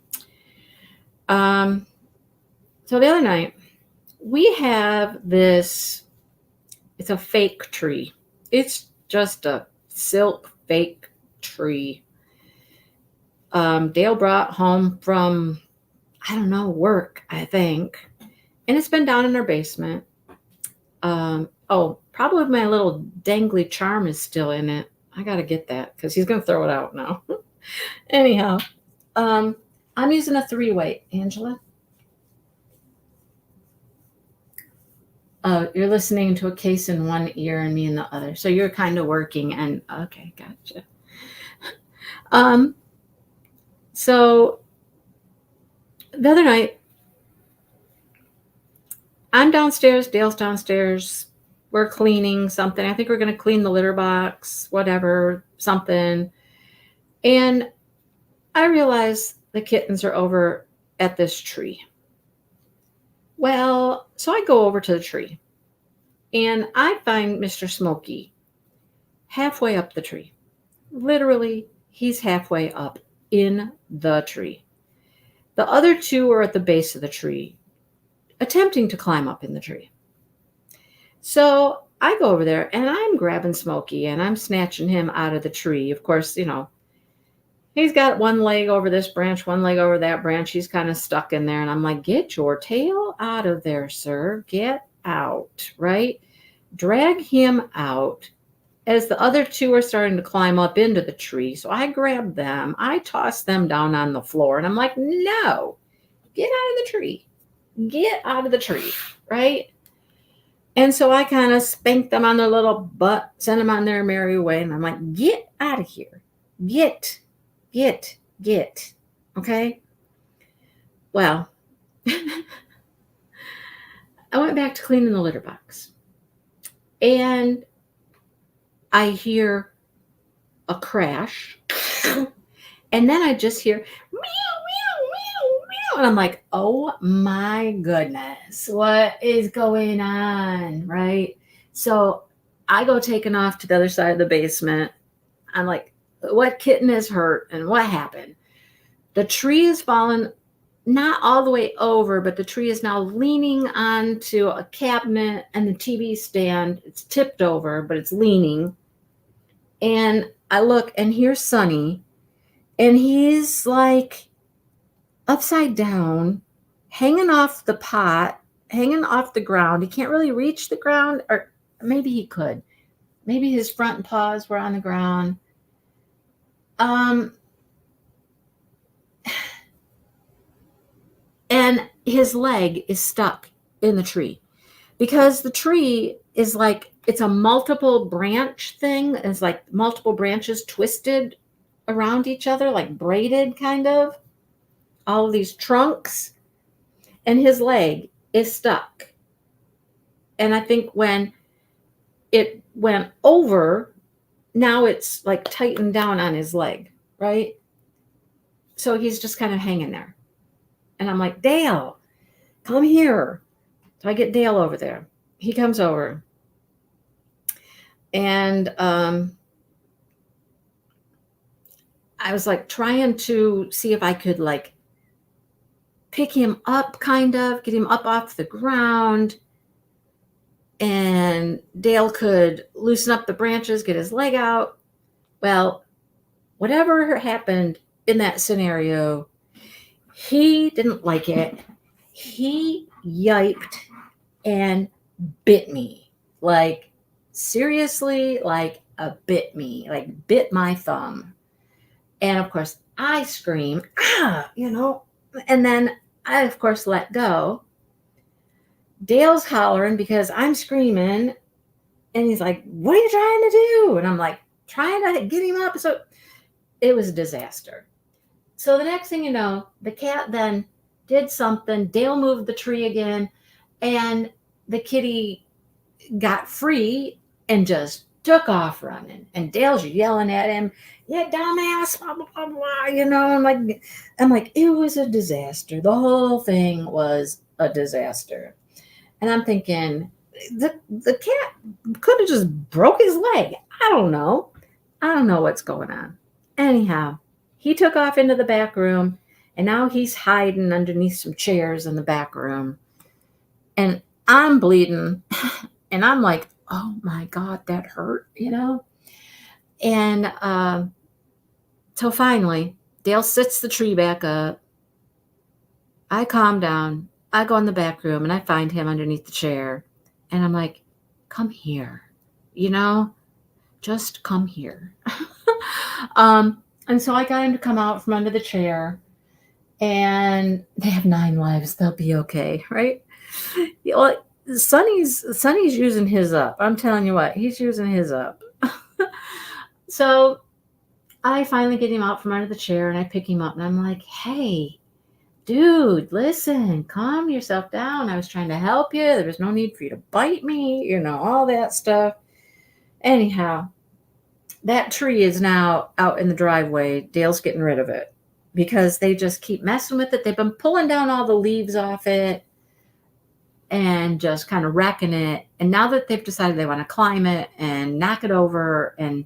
So the other night, we have this, it's a fake tree. It's just a silk fake tree. Dale brought home from, I don't know, work, I think. And it's been down in our basement. Probably my little dangly charm is still in it. I got to get that because he's going to throw it out now. Anyhow, I'm using a 3-weight, Angela. You're listening to a case in one ear and me in the other. So you're kind of working and okay, gotcha. So the other night, I'm downstairs, Dale's downstairs. We're cleaning something. I think we're going to clean the litter box, whatever, something. And I realize the kittens are over at this tree. Well, so I go over to the tree and I find Mr. Smokey halfway up the tree. Literally, he's halfway up in the tree. The other two are at the base of the tree, attempting to climb up in the tree. So I go over there and I'm grabbing Smokey and I'm snatching him out of the tree. Of course, he's got one leg over this branch, one leg over that branch. He's kind of stuck in there. And I'm like, get your tail out of there, sir. Get out, right? Drag him out as the other two are starting to climb up into the tree. So I grab them. I toss them down on the floor. And I'm like, no, get out of the tree. Get out of the tree, right? And so I kind of spanked them on their little butt, sent them on their merry way. And I'm like, get out of here. Get. Okay? Well, I went back to cleaning the litter box. And I hear a crash. And then I just hear meow, meow, meow, meow. And I'm like, oh my goodness, what is going on? Right? So I go taking off to the other side of the basement. I'm like, what kitten is hurt and what happened? The tree is fallen, not all the way over, but the tree is now leaning onto a cabinet and the TV stand. It's tipped over, but it's leaning. And I look and here's Sonny, and he's like upside down, hanging off the pot, hanging off the ground. He can't really reach the ground, or maybe he could. Maybe his front paws were on the ground. And his leg is stuck in the tree because the tree is like, it's a multiple branch thing. It's like multiple branches twisted around each other, like braided kind of, all of these trunks, and his leg is stuck. And I think when it went over, now it's like tightened down on his leg, right? So he's just kind of hanging there. And I'm like, Dale, come here. So I get Dale over there. He comes over. And I was like trying to see if I could like pick him up, kind of, get him up off the ground. And Dale could loosen up the branches, get his leg out. Well, whatever happened in that scenario, he didn't like it. He yiped and bit me. Like, seriously, like bit me, like bit my thumb. And of course, I scream, and then I, of course, let go. Dale's hollering because I'm screaming. And he's like, what are you trying to do? And I'm like, trying to get him up. So it was a disaster. So the next thing you know, the cat then did something. Dale moved the tree again, and the kitty got free and just took off running. And Dale's yelling at him, "Yeah, dumbass, blah blah blah blah." I'm like, it was a disaster. The whole thing was a disaster. And I'm thinking, the cat could have just broke his leg. I don't know what's going on. Anyhow, he took off into the back room, and now he's hiding underneath some chairs in the back room. And I'm bleeding, and I'm like, oh my God, that hurt, And so finally, Dale sits the tree back up. I calm down. I go in the back room, and I find him underneath the chair. And I'm like, come here, just come here. And so I got him to come out from under the chair, and they have 9 lives. They'll be okay, right? Sonny's using his up. I'm telling you what, he's using his up. So I finally get him out from under the chair, and I pick him up, and I'm like, hey, dude, listen, calm yourself down. I was trying to help you. There was no need for you to bite me, all that stuff. Anyhow, that tree is now out in the driveway. Dale's getting rid of it because they just keep messing with it. They've been pulling down all the leaves off it. and just kind of wrecking it. And now that they've decided they want to climb it and knock it over and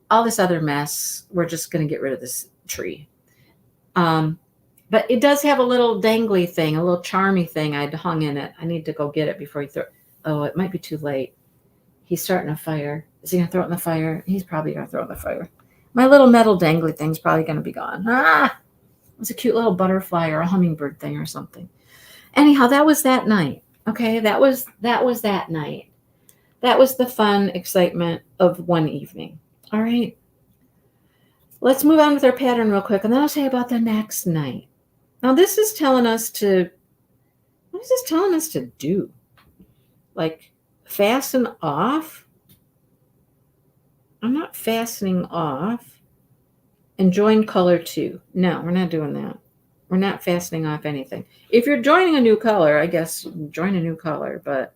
all this other mess, we're just going to get rid of this tree. But it does have a little dangly thing, a little charmy thing I'd hung in it. I need to go get it before he throw. Oh, it might be too late. He's starting a fire. Is he going to throw it in the fire? He's probably going to throw it in the fire. My little metal dangly thing's probably going to be gone. Ah! It was a cute little butterfly or a hummingbird thing or something. Anyhow, that was that night. Okay, that was that night. That was the fun excitement of one evening. All right. Let's move on with our pattern real quick, and then I'll tell you about the next night. Now, this is telling us to, what is this telling us to do? Like, fasten off? I'm not fastening off. And join color 2. No, we're not doing that. We're not fastening off anything. If you're joining a new color, I guess join a new color, but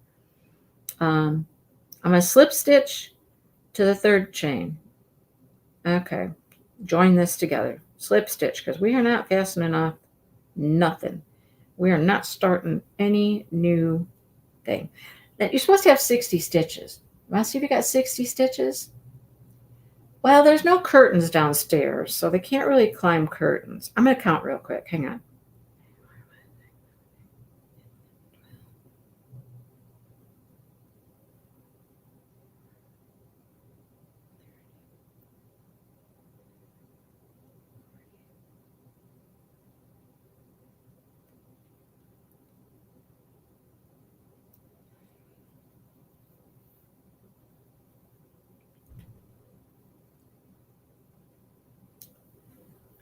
I'm going to slip stitch to the 3rd chain. Okay. Join this together. Slip stitch, because we are not fastening off nothing. We are not starting any new thing. Now, you're supposed to have 60 stitches. Want to see if you got 60 stitches? Well, there's no curtains downstairs, so they can't really climb curtains. I'm going to count real quick. Hang on.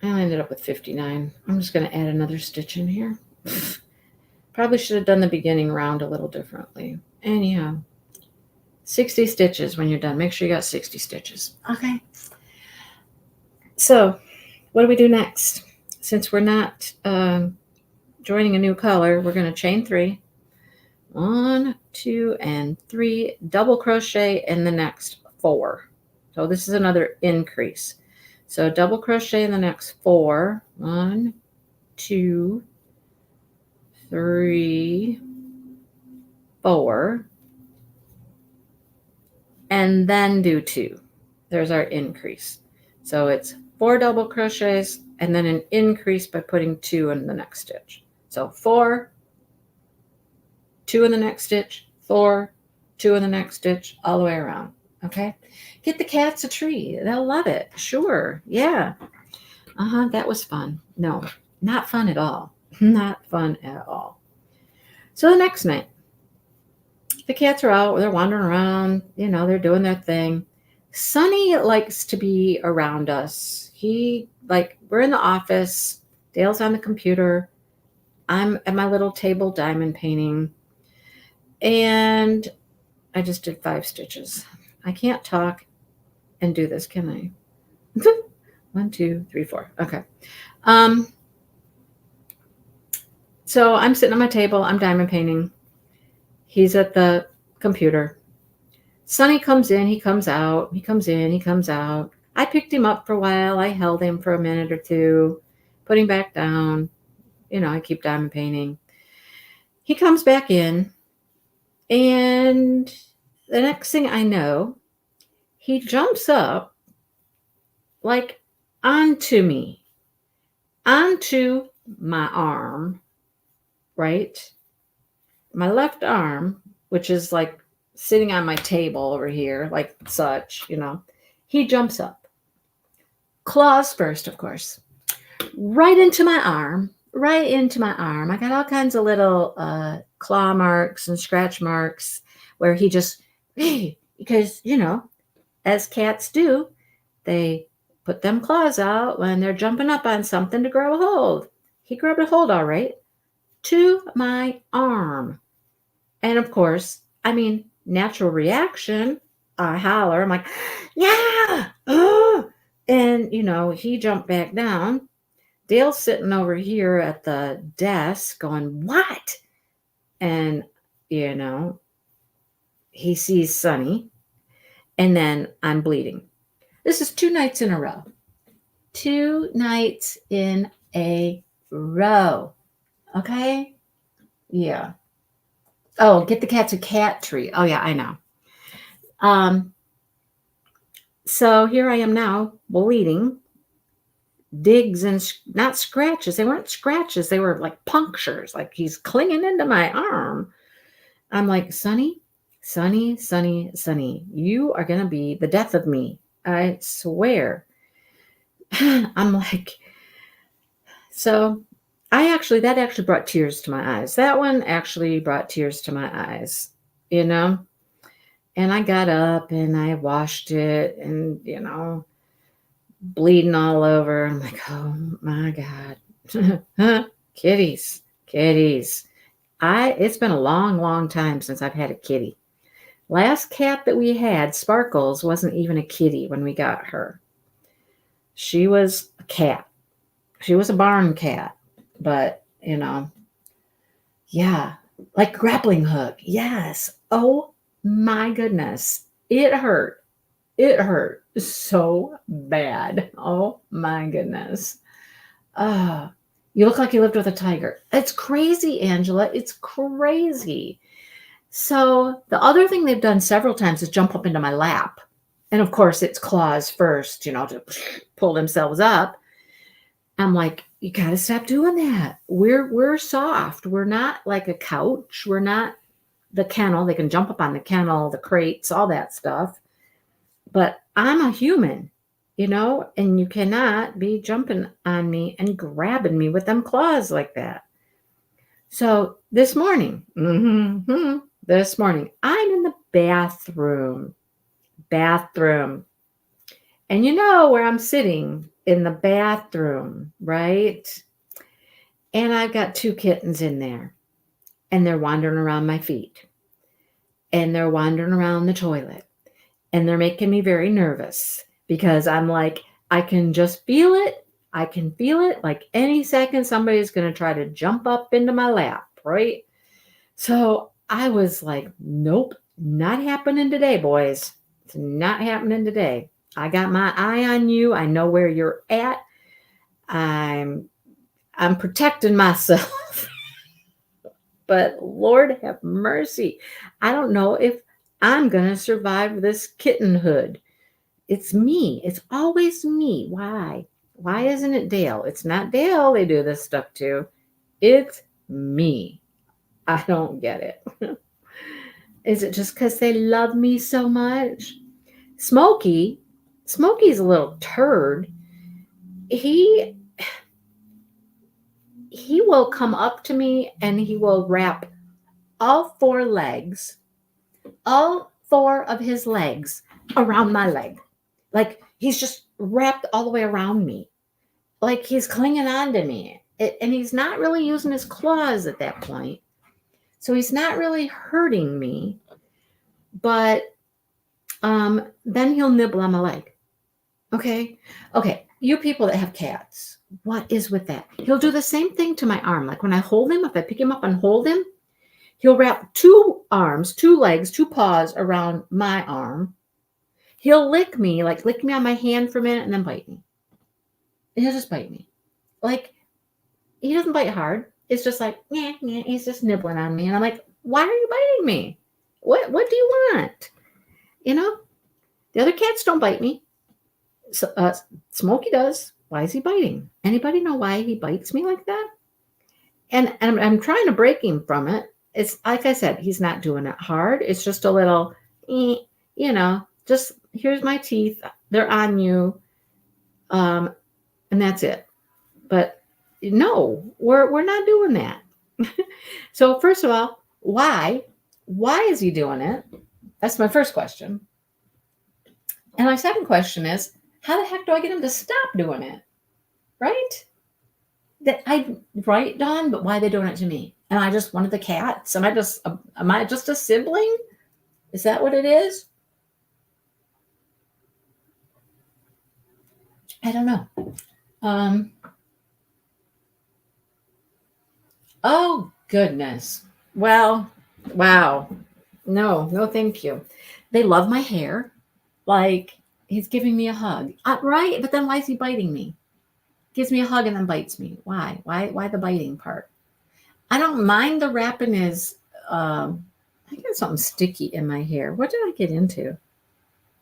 I only ended up with 59. I'm just going to add another stitch in here. Probably should have done the beginning round a little differently. Anyhow, 60 stitches when you're done. Make sure you got 60 stitches. Okay. So what do we do next? Since we're not joining a new color, we're going to chain 3. 1, 2, and 3. Double crochet in the next 4. So this is another increase. So double crochet in the next 4. 1, 2, 3, 4. And then do 2. There's our increase. So it's 4 double crochets and then an increase by putting 2 in the next stitch. So 4, 2 in the next stitch, 4, 2 in the next stitch, all the way around. Okay. Get the cats a tree. They'll love it. Sure. Yeah. That was fun. No, not fun at all. Not fun at all. So the next night, the cats are out. They're wandering around. You know, they're doing their thing. Sonny likes to be around us. We're in the office. Dale's on the computer. I'm at my little table diamond painting. And I just did 5 stitches. I can't talk and do this, can I? 1, 2, 3, 4. Okay. So I'm sitting at my table. I'm diamond painting. He's at the computer. Sonny comes in. He comes out. He comes in. He comes out. I picked him up for a while. I held him for a minute or two. Put him back down. You know, I keep diamond painting. He comes back in. And the next thing I know, he jumps up like onto me, onto my arm, right? My left arm, which is like sitting on my table over here, like such, you know. He jumps up. Claws first, of course. Right into my arm. Right into my arm. I got all kinds of little claw marks and scratch marks where he just, because, you know, as cats do, they put them claws out when they're jumping up on something to grab a hold. He grabbed a hold all right to my arm. And of course, I mean, natural reaction, I holler. I'm like, yeah. Oh. And, you know, he jumped back down. Dale's sitting over here at the desk going, what? And, you know, he sees Sonny. And then I'm bleeding. This is 2 nights in a row. 2 nights in a row. Okay? Yeah. Oh, get the cats a cat treat. Oh yeah, I know. Um, so here I am now, bleeding, digs and not scratches. They weren't scratches. They were like punctures. Like he's clinging into my arm. I'm like, Sonny, Sonny, Sonny, Sonny, you are gonna be the death of me. I swear. I'm like, so that actually brought tears to my eyes. That one actually brought tears to my eyes, you know? And I got up and I washed it and, bleeding all over. I'm like, oh my God. Kitties, kitties. It's been a long, long time since I've had a kitty. Last cat that we had, Sparkles, wasn't even a kitty when we got her. She was a cat. She was a barn cat. But, yeah, like grappling hook. Yes. Oh my goodness. It hurt. It hurt so bad. Oh my goodness. Uh, you look like you lived with a tiger. It's crazy, Angela. It's crazy. So the other thing they've done several times is jump up into my lap. And of course, it's claws first, to pull themselves up. I'm like, you got to stop doing that. We're soft. We're not like a couch. We're not the kennel. They can jump up on the kennel, the crates, all that stuff. But I'm a human, and you cannot be jumping on me and grabbing me with them claws like that. So this morning, I'm in the bathroom, and you know where I'm sitting in the bathroom, right? And I've got two kittens in there, and they're wandering around my feet, and they're wandering around the toilet, and they're making me very nervous because I'm like, I can just feel it. I can feel it. Like any second, somebody's going to try to jump up into my lap, right? So I was like, nope, not happening today, boys. It's not happening today. I got my eye on you. I know where you're at. I'm protecting myself. But Lord have mercy. I don't know if I'm going to survive this kittenhood. It's me. It's always me. Why? Why isn't it Dale? It's not Dale they do this stuff to. It's me. I don't get it. Is it just because they love me so much? Smokey's a little turd. He will come up to me and he will wrap all four of his legs around my leg. Like he's just wrapped all the way around me. Like he's clinging on to me. And he's not really using his claws at that point. So he's not really hurting me. But then he'll nibble on my leg. Okay. You people that have cats, what is with that? He'll do the same thing to my arm. Like when I hold him, if I pick him up and hold him, he'll wrap two arms, two legs, two paws around my arm. He'll lick me on my hand for a minute and then bite me. And he'll just bite me. Like, he doesn't bite hard. It's just like, he's just nibbling on me. And I'm like, why are you biting me? What do you want? The other cats don't bite me. So, Smokey does. Why is he biting? Anybody know why he bites me like that? And I'm trying to break him from it. It's like I said, he's not doing it hard. It's just a little, just here's my teeth. They're on you. And that's it. But no, we're not doing that. So first of all, why is he doing it? That's my first question. And my second question is, how the heck do I get him to stop doing it? Right? Right, Dawn, but why are they doing it to me? Am I just one of the cats? Am I just a sibling? Is that what it is? I don't know. Oh goodness. Well, wow. No, thank you. They love my hair. Like he's giving me a hug. Right, but then why is he biting me? Gives me a hug and then bites me. Why? Why the biting part? I don't mind the wrapping his I got something sticky in my hair. What did I get into?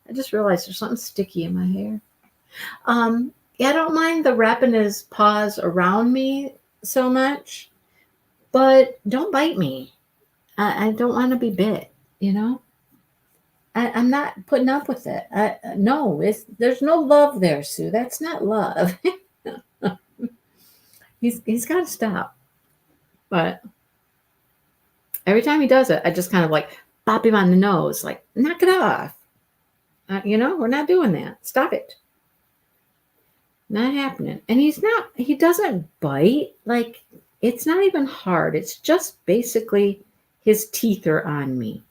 I just realized there's something sticky in my hair. Yeah, I don't mind the wrapping his paws around me so much, but don't bite me. I don't want to be bit, you know? I'm not putting up with it. No, there's no love there, Sue. That's not love. He's got to stop. But every time he does it, I just kind of like bop him on the nose, like knock it off. We're not doing that. Stop it. Not happening. And he doesn't bite. Like, it's not even hard. It's just basically his teeth are on me.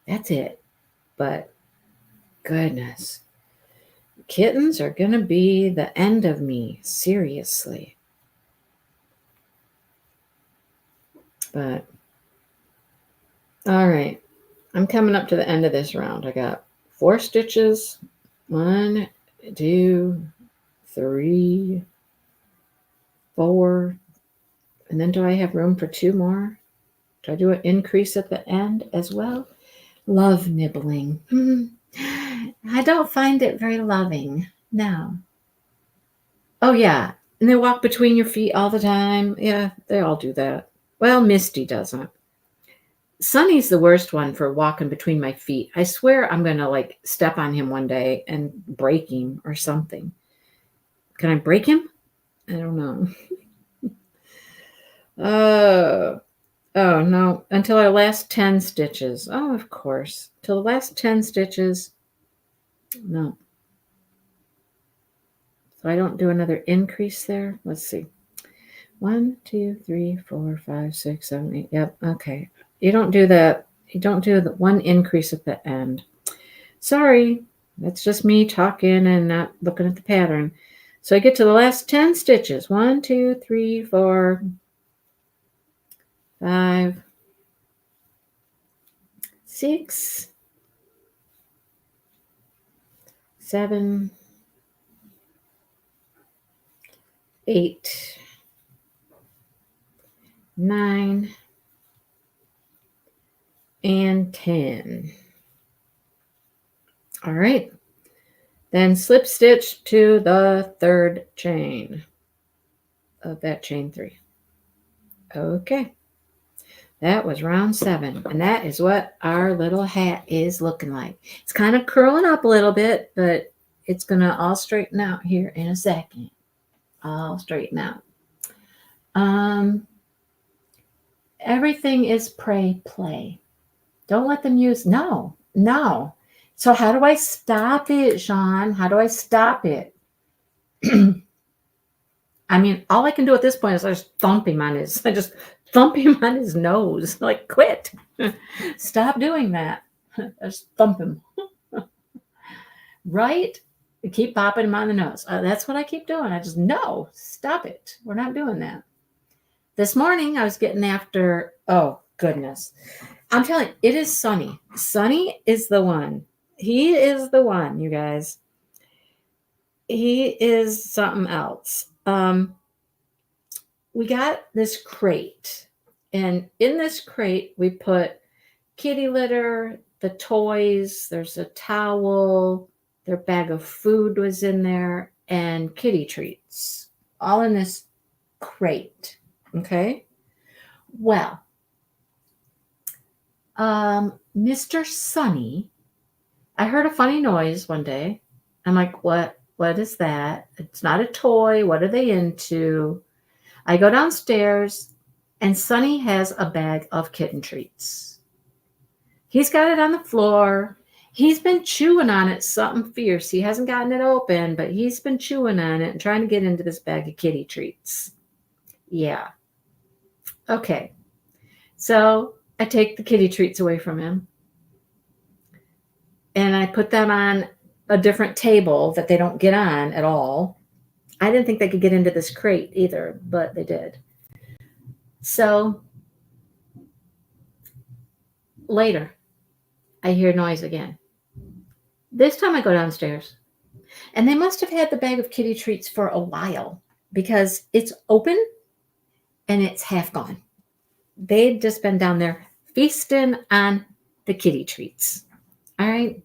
That's it. But goodness, kittens are going to be the end of me. Seriously. But, all right. I'm coming up to the end of this round. I got 4 stitches. 1, 2, 3, 4. And then do I have room for 2 more? Do I do an increase at the end as well? Love nibbling. I don't find it very loving. No. Oh, yeah. And they walk between your feet all the time. Yeah, they all do that. Well, Misty doesn't. Sunny's the worst one for walking between my feet. I swear I'm going to like step on him one day and break him or something. Can I break him? I don't know. Oh, no. Until our last 10 stitches. Oh, of course. Till the last 10 stitches. No. So I don't do another increase there. Let's see. 1, 2, 3, 4, 5, 6, 7, 8. Yep. Okay. You don't do that. You don't do the one increase at the end. Sorry. That's just me talking and not looking at the pattern. So I get to the last 10 stitches. 1, 2, 3, 4, 5, 6, 7, 8, 9, and 10. All right. Then slip stitch to the 3rd chain of that chain 3. Okay. That was round 7. And that is what our little hat is looking like. It's kind of curling up a little bit, but it's going to all straighten out here in a second. All straighten out. Everything is play. Don't let them use, no. So how do I stop it, Sean? How do I stop it? I mean, all I can do at this point is I just thump him on his nose. Like, quit. Stop doing that. Just thump him. Right? Keep popping him on the nose. That's what I keep doing. I just, no, stop it. We're not doing that. This morning I was getting after, oh, goodness. I'm telling you, it is Sunny. Sunny is the one. He is the one, you guys. He is something else. We got this crate. And in this crate, we put kitty litter, the toys, there's a towel, their bag of food was in there, and kitty treats. All in this crate. Okay? Well, Mr. Sunny, I heard a funny noise one day. I'm like, what is that? It's not a toy. What are they into? I go downstairs and Sunny has a bag of kitten treats. He's got it on the floor. He's been chewing on it something fierce. He hasn't gotten it open, but he's been chewing on it and trying to get into this bag of kitty treats. Yeah. Okay. So I take the kitty treats away from him and I put them on a different table that they don't get on at all. I didn't think they could get into this crate either, but they did. So later, I hear noise again. This time I go downstairs and they must have had the bag of kitty treats for a while because it's open and it's half gone. They'd just been down there feasting on the kitty treats. All right.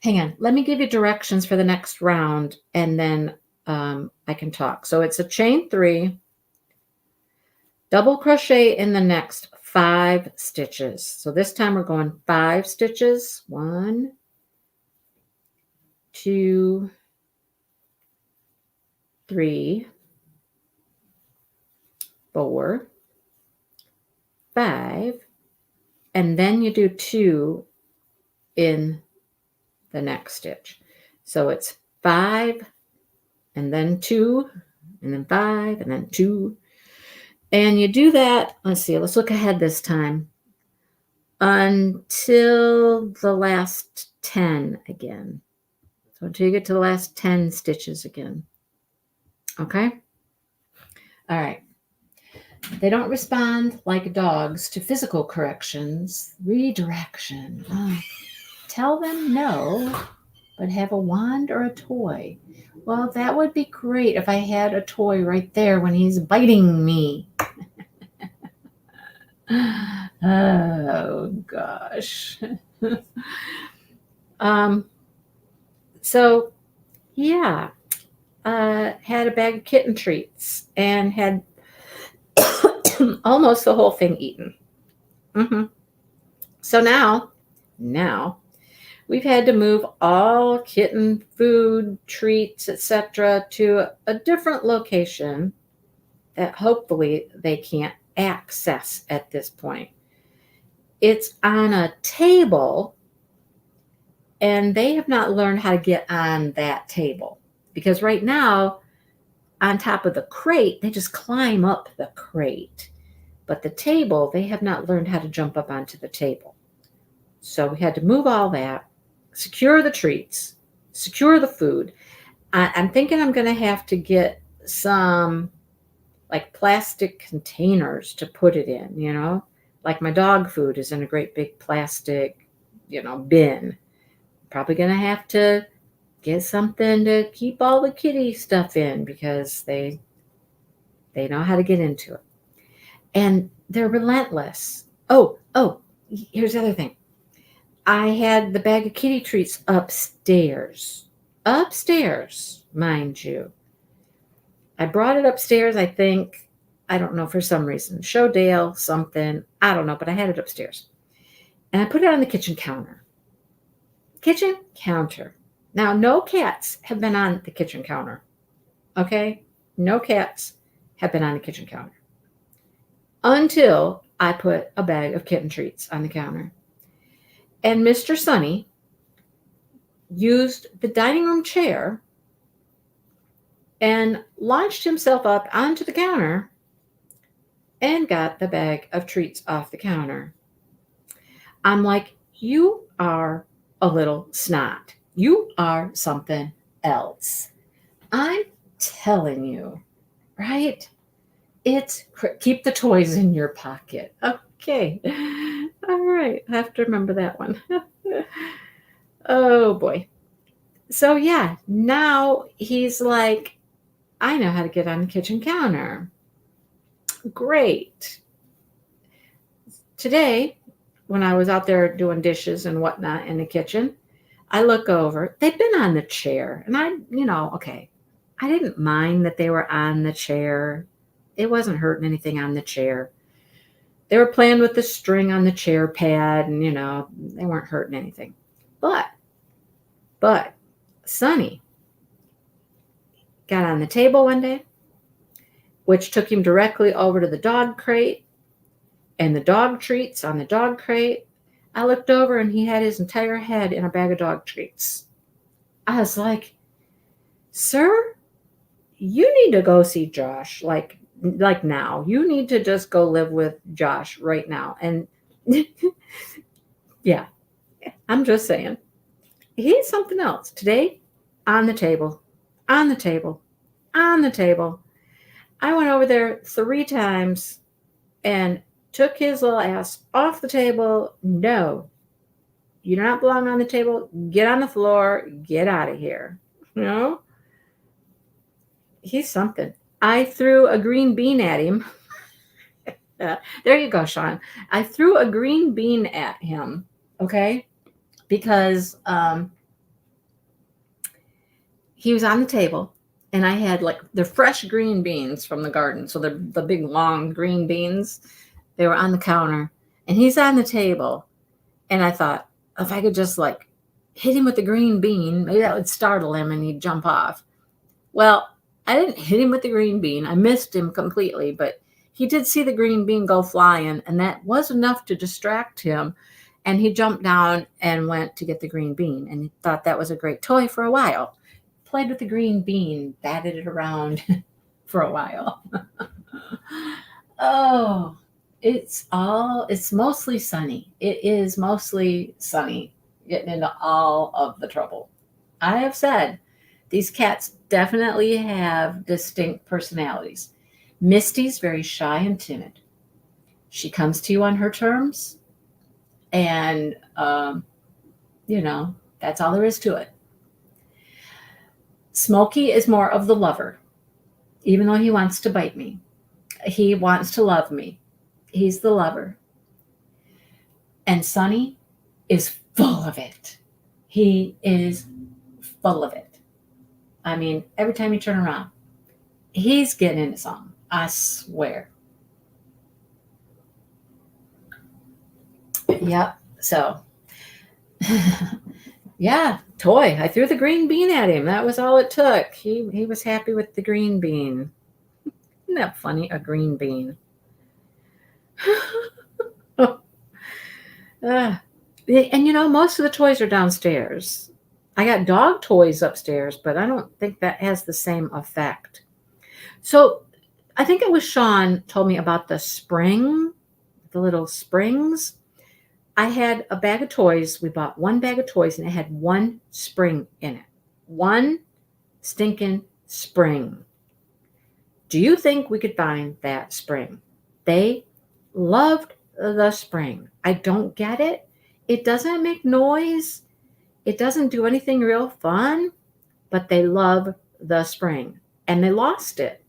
Hang on. Let me give you directions for the next round, and then I can talk. So it's a chain 3, double crochet in the next 5 stitches. So this time we're going 5 stitches. 1, 2, 3, 4, 5, and then you do 2 in the next stitch. So it's 5 and then 2 and then 5 and then 2. And you do that, let's see, let's look ahead this time, until the last 10 again. So until you get to the last 10 stitches again. Okay? All right. They don't respond like dogs to physical corrections. Redirection. Oh, tell them no, but have a wand or a toy. Well, that would be great if I had a toy right there when he's biting me. Oh, gosh. So, yeah, had a bag of kitten treats and had almost the whole thing eaten. So now we've had to move all kitten food, treats, etc. to a different location that hopefully they can't access at this point. It's on a table, and they have not learned how to get on that table, because right now on top of the crate, they just climb up the crate. But the table, they have not learned how to jump up onto the table. So we had to move all that, secure the treats, secure the food. I'm thinking I'm going to have to get some like plastic containers to put it in, you know, like my dog food is in a great big plastic, bin. Probably going to have to get something to keep all the kitty stuff in, because they know how to get into it. And they're relentless. Oh, here's the other thing. I had the bag of kitty treats upstairs, mind you. I brought it upstairs, I think, I don't know, for some reason. Show Dale something, I don't know, but I had it upstairs. And I put it on the kitchen counter. Now, no cats have been on the kitchen counter, okay? No cats have been on the kitchen counter until I put a bag of kitten treats on the counter. And Mr. Sunny used the dining room chair and launched himself up onto the counter and got the bag of treats off the counter. I'm like, you are a little snot. You are something else. I'm telling you, right? It's keep the toys in your pocket. Okay. All right. I have to remember that one. Oh, boy. So, yeah, now he's like, I know how to get on the kitchen counter. Great. Today, when I was out there doing dishes and whatnot in the kitchen, I look over. They've been on the chair. And I didn't mind that they were on the chair. It wasn't hurting anything on the chair. They were playing with the string on the chair pad, and, they weren't hurting anything. But Sonny got on the table one day, which took him directly over to the dog crate and the dog treats on the dog crate. I looked over and he had his entire head in a bag of dog treats. I was like, sir, you need to go see Josh. Like now. You need to just go live with Josh right now. And yeah, I'm just saying. He's something else. Today, on the table. I went over there 3 times and took his little ass off the table. No, you do not belong on the table. Get on the floor. Get out of here. He's something. I threw a green bean at him. There you go, Sean. I threw a green bean at him, okay? Because he was on the table and I had like the fresh green beans from the garden. So the big long green beans, they were on the counter and he's on the table. And I thought, if I could just like hit him with the green bean, maybe that would startle him and he'd jump off. Well, I didn't hit him with the green bean. I missed him completely, but he did see the green bean go flying, and that was enough to distract him. And he jumped down and went to get the green bean, and he thought that was a great toy for a while. Played with the green bean, batted it around for a while. Oh, it's mostly sunny. It is mostly sunny, getting into all of the trouble. I have said these cats definitely have distinct personalities. Misty's very shy and timid. She comes to you on her terms, and that's all there is to it. Smokey is more of the lover, even though he wants to bite me. He wants to love me. He's the lover. And Sonny is full of it. He is full of it. I mean, every time you turn around, he's getting into something. I swear. Yep. So, yeah, toy. I threw the green bean at him. That was all it took. He was happy with the green bean. Isn't that funny? A green bean. And most of the toys are downstairs. I got dog toys upstairs, but I don't think that has the same effect. So I think it was Sean told me about the spring, the little springs. I had a bag of toys. We bought one bag of toys and it had one spring in it. One stinking spring. Do you think we could find that spring? They loved the spring. I don't get it. It doesn't make noise. It doesn't do anything real fun, but they love the spring. And they lost it.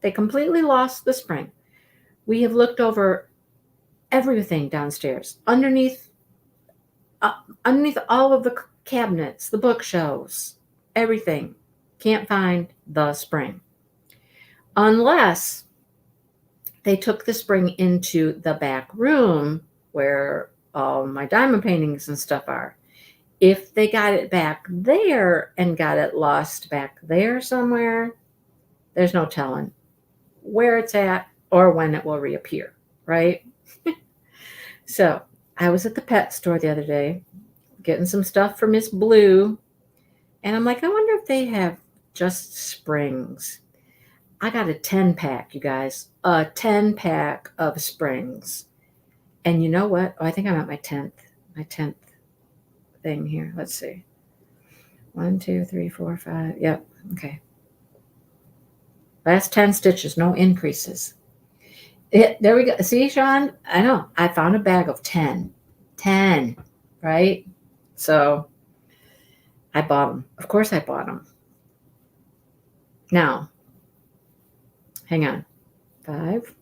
They completely lost the spring. We have looked over everything downstairs, underneath all of the cabinets, the bookshelves, everything. Can't find the spring. Unless they took the spring into the back room where all my diamond paintings and stuff are. If they got it back there and got it lost back there somewhere, there's no telling where it's at or when it will reappear, right? So I was at the pet store the other day getting some stuff for Miss Blue, and I'm like, I wonder if they have just springs. I got a 10-pack, you guys, a 10-pack of springs. And you know what? Oh, I think I'm at my 10th thing here. Let's see. 1, 2, 3, 4, 5. Yep. Okay. Last 10 stitches, no increases. There we go. See, Sean? I know. I found a bag of 10. 10, right? So I bought them. Of course I bought them. Now, hang on. 5,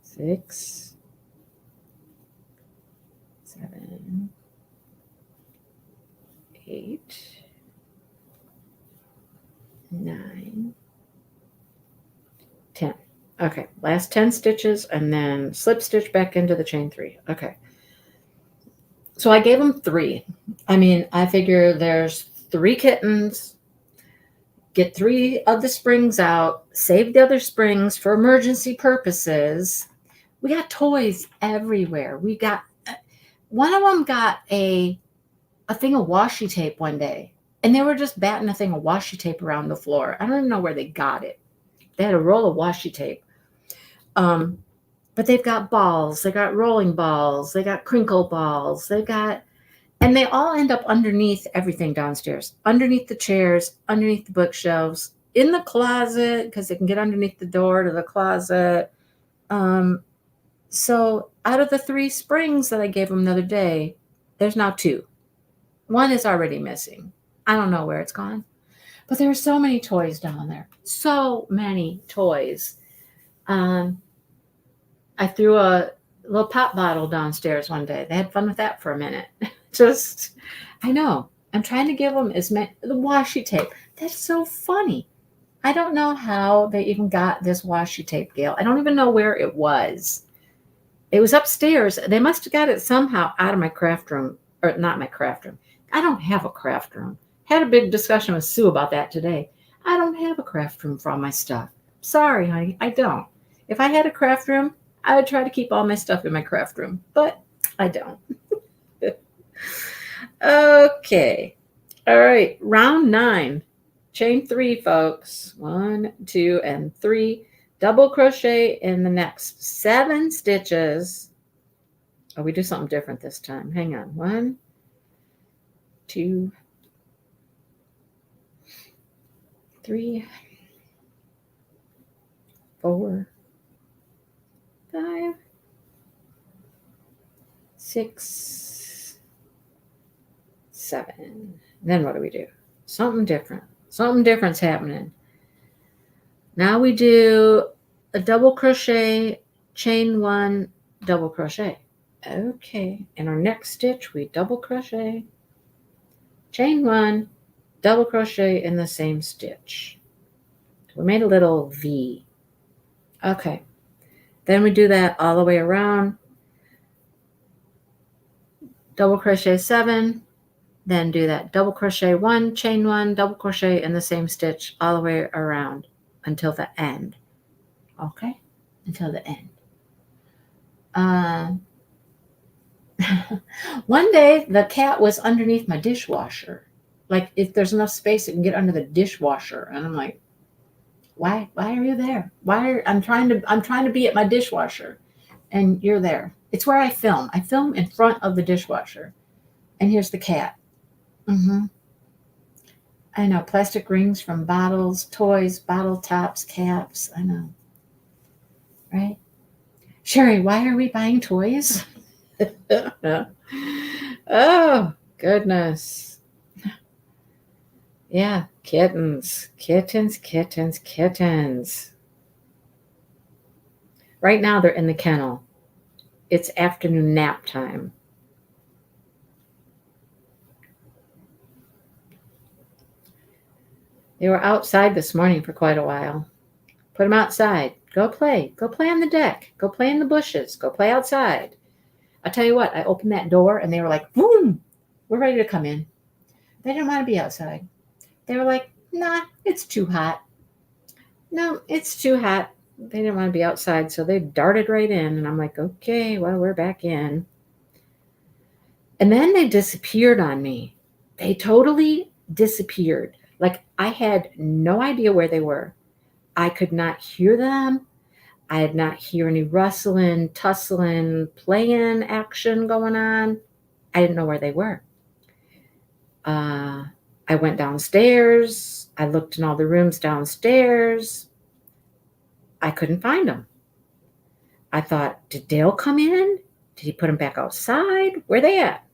6, 7, 8, 9, 10. Okay, last 10 stitches and then slip stitch back into the chain 3. Okay. So I gave them 3. I mean, I figure there's 3 kittens. Get 3 of the springs out, save the other springs for emergency purposes. We got toys everywhere. We got, one of them got a thing of washi tape one day, and they were just batting a thing of washi tape around the floor. I don't even know where they got it. They had a roll of washi tape. But they've got balls. They got rolling balls. They got crinkle balls. And they all end up underneath everything downstairs, underneath the chairs, underneath the bookshelves, in the closet, because they can get underneath the door to the closet. So out of the 3 springs that I gave them the other day, there's now 2. One is already missing. I don't know where it's gone. But there are so many toys down there. So many toys. I threw a little pop bottle downstairs one day. They had fun with that for a minute. Just, I know. I'm trying to give them the washi tape. That's so funny. I don't know how they even got this washi tape, Gail. I don't even know where it was. It was upstairs. They must have got it somehow out of my craft room, or not my craft room. I don't have a craft room. Had a big discussion with Sue about that today. I don't have a craft room for all my stuff. Sorry, honey, I don't. If I had a craft room, I would try to keep all my stuff in my craft room, but I don't. Okay. All right. Round 9. Chain 3, folks. 1, 2, and 3. Double crochet in the next 7 stitches. Oh, we do something different this time. Hang on. 1, 2, 3, 4, 5, 6, 7. Then what do we do? Something different. Something different's happening. Now we do a double crochet, chain 1, double crochet. Okay. In our next stitch, we double crochet, chain 1, double crochet in the same stitch. We made a little V. Okay. Then we do that all the way around. Double crochet 7, then do that double crochet 1, chain 1, double crochet in the same stitch all the way around until the end. Okay? Until the end. One day the cat was underneath my dishwasher. Like, if there's enough space, it can get under the dishwasher. And I'm like, why are you there? I'm trying to be at my dishwasher and you're there. It's where I film. I film in front of the dishwasher. And here's the cat. I know, plastic rings from bottles, toys, bottle tops, caps. I know. Right? Sherry, why are we buying toys? Oh, goodness. Yeah, kittens. Right now they're in the kennel. It's afternoon nap time. They were outside this morning for quite a while. Put them outside. Go play. Go play on the deck. Go play in the bushes. Go play outside. I'll tell you what, I opened that door and they were like, boom, we're ready to come in. They didn't want to be outside. They were like, nah, it's too hot. No, it's too hot. They didn't want to be outside, so they darted right in. And I'm like, okay, well, we're back in. And then they disappeared on me. They totally disappeared. Like, I had no idea where they were. I could not hear them. I did not hear any rustling, tussling, playing action going on. I didn't know where they were. I went downstairs. I looked in all the rooms downstairs. I couldn't find them. I thought, did Dale come in? Did he put them back outside? Where are they at?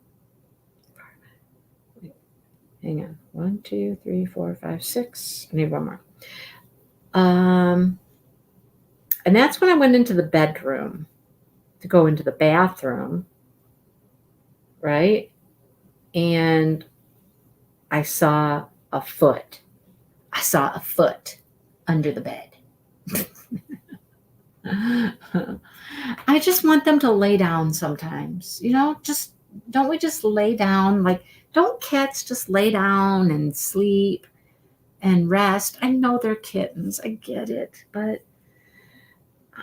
Hang on. 1, 2, 3, 4, 5, 6. I need one more. And that's when I went into the bedroom to go into the bathroom, right? And I saw a foot. I saw a foot under the bed. I just want them to lay down sometimes, just, don't we just lay down? Like, don't cats just lay down and sleep and rest? I know they're kittens. I get it, but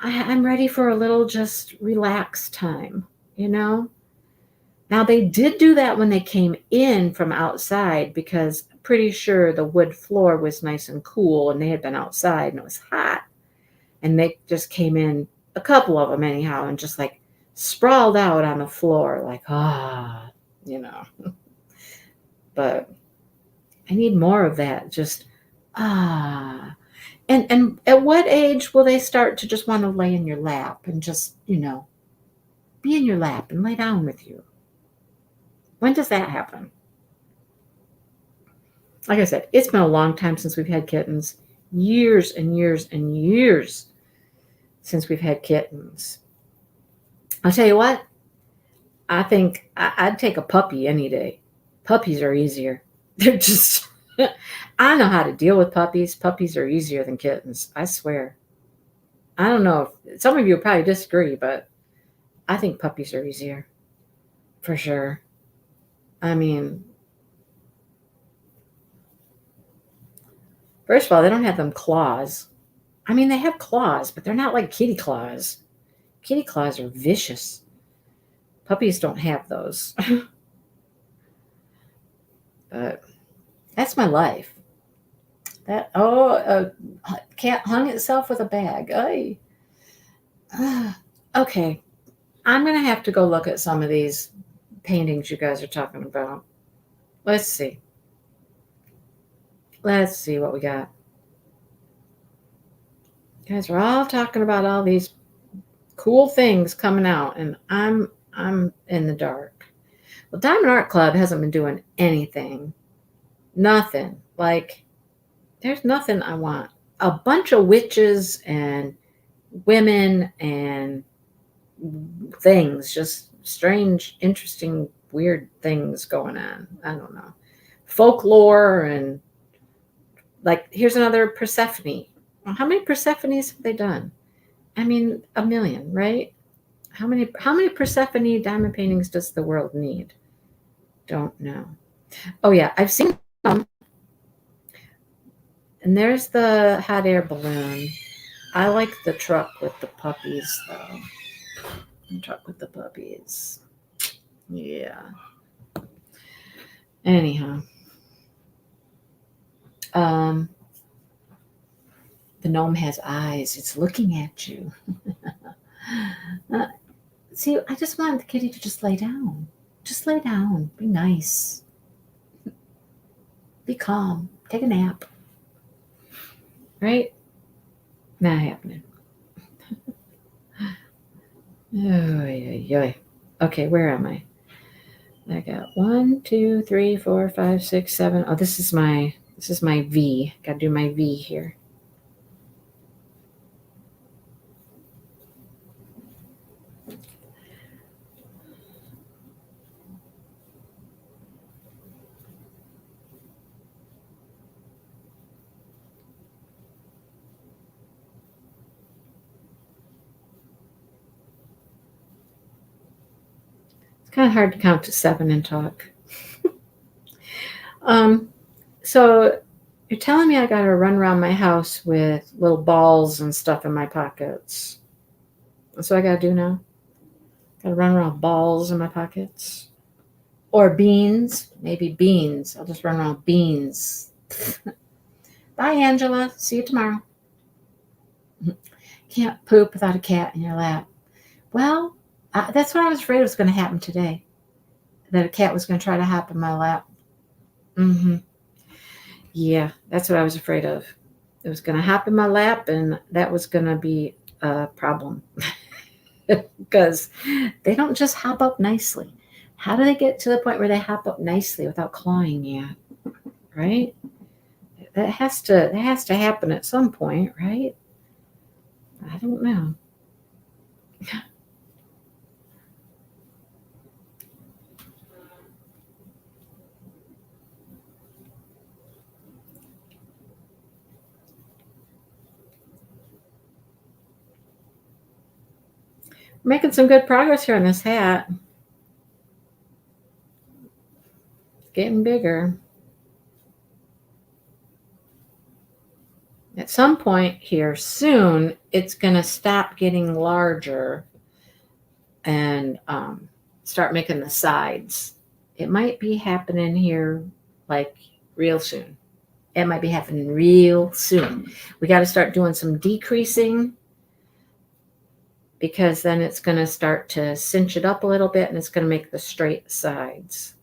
I'm ready for a little just relaxed time, Now they did do that when they came in from outside, because I'm pretty sure the wood floor was nice and cool and they had been outside and it was hot. And they just came in, a couple of them anyhow, and just like sprawled out on the floor like, But I need more of that. Just, And at what age will they start to just want to lay in your lap and just, be in your lap and lay down with you? When does that happen? Like I said, it's been a long time since we've had kittens. Years and years and years since we've had kittens. I'll tell you what, I think I'd take a puppy any day. Puppies are easier. They're just, I know how to deal with puppies. Puppies are easier than kittens. I swear. I don't know if some of you will probably disagree, but I think puppies are easier for sure. I mean, first of all, they don't have them claws. I mean, they have claws, but they're not like kitty claws. Kitty claws are vicious. Puppies don't have those. But that's my life. That a cat hung itself with a bag. Ay. Okay, I'm gonna have to go look at some of these paintings you guys are talking about. Let's see. Let's see what we got. You guys are all talking about all these cool things coming out, and I'm in the dark. Well, Diamond Art Club hasn't been doing anything. Nothing. Like, there's nothing I want. A bunch of witches and women and things, just strange, interesting, weird things going on. I don't know. Folklore and like, here's another Persephone. How many Persephones have they done? I mean, a million, right? How many Persephone diamond paintings does the world need? Don't know. Oh yeah, I've seen them. And there's the hot air balloon. I like the truck with the puppies though. The truck with the puppies. Yeah. Anyhow. The gnome has eyes. It's looking at you. See, I just want the kitty to just lay down. Just lay down. Be nice. Be calm. Take a nap. Right? Not happening. Okay, where am I? I got 1, 2, 3, 4, 5, 6, 7. Oh, this is my V. Gotta do my V here. It's kind of hard to count to 7 and talk. So you're telling me I got to run around my house with little balls and stuff in my pockets. That's what I got to do now? Got to run around with balls in my pockets? Or beans? Maybe beans. I'll just run around with beans. Bye, Angela. See you tomorrow. Can't poop without a cat in your lap. Well, that's what I was afraid was going to happen today. That a cat was going to try to hop in my lap. Yeah, that's what I was afraid of. It was going to hop in my lap, and that was going to be a problem. Because they don't just hop up nicely. How do they get to the point where they hop up nicely without clawing you? Right? That has to happen at some point, right? I don't know. We're making some good progress here on this hat. It's getting bigger. At some point here soon, it's going to stop getting larger and start making the sides. It might be happening here like real soon. It might be happening real soon. We got to start doing some decreasing because then it's going to start to cinch it up a little bit and it's going to make the straight sides.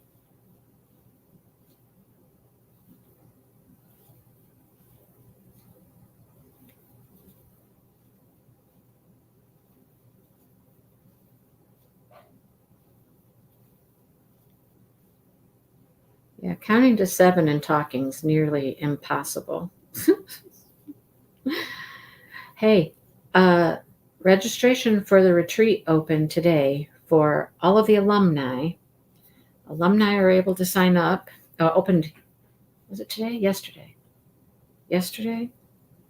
Yeah, counting to 7 and talking is nearly impossible. Hey, registration for the retreat opened today for all of the alumni. Alumni are able to sign up. Opened, was it today? Yesterday. Yesterday,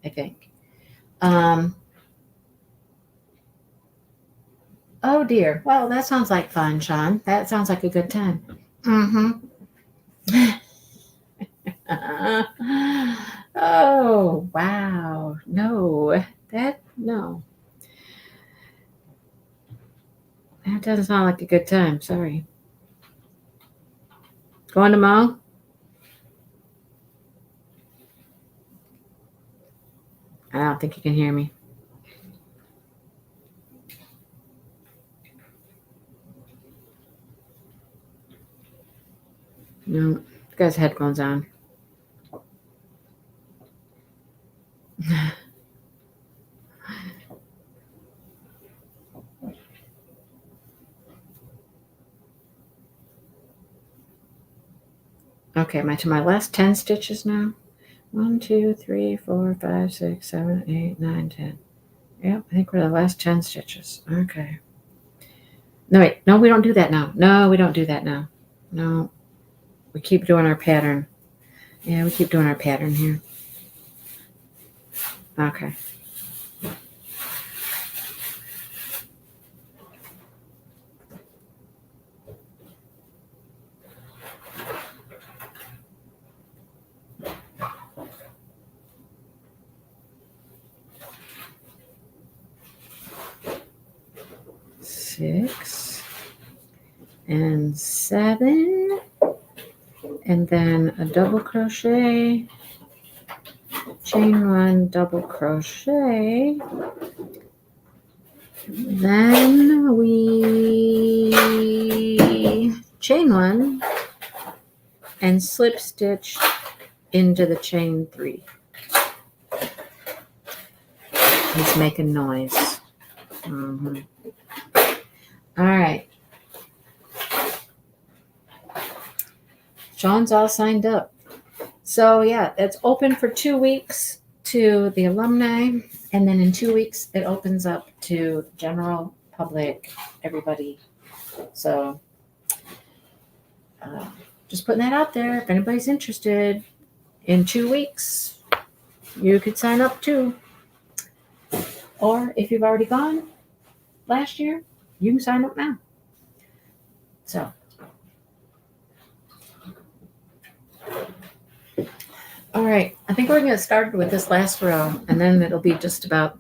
I think. Oh dear. Well, that sounds like fun, Sean. That sounds like a good time. Mm-hmm. Oh, wow. No. That doesn't sound like a good time. Sorry. Going to Mo? I don't think you can hear me. No, you guys headphones on. Okay, am I to my last 10 stitches now? 1, 2, 3, 4, 5, 6, 7, 8, 9, 10. Yep, I think we're the last 10 stitches. Okay. No, wait. No, we don't do that now. No, we don't do that now. No. We keep doing our pattern. Yeah, we keep doing our pattern here. Okay. Six and 7, and then a double crochet, chain 1, double crochet, then we chain 1 and slip stitch into the chain 3. He's making noise. Mm-hmm. All right. Sean's all signed up. So yeah, it's open for 2 weeks to the alumni, and then in 2 weeks it opens up to the general public, everybody. So just putting that out there. If anybody's interested, in 2 weeks, you could sign up too. Or if you've already gone last year, you can sign up now. So. All right, I think we're going to get started with this last row, and then it'll be just about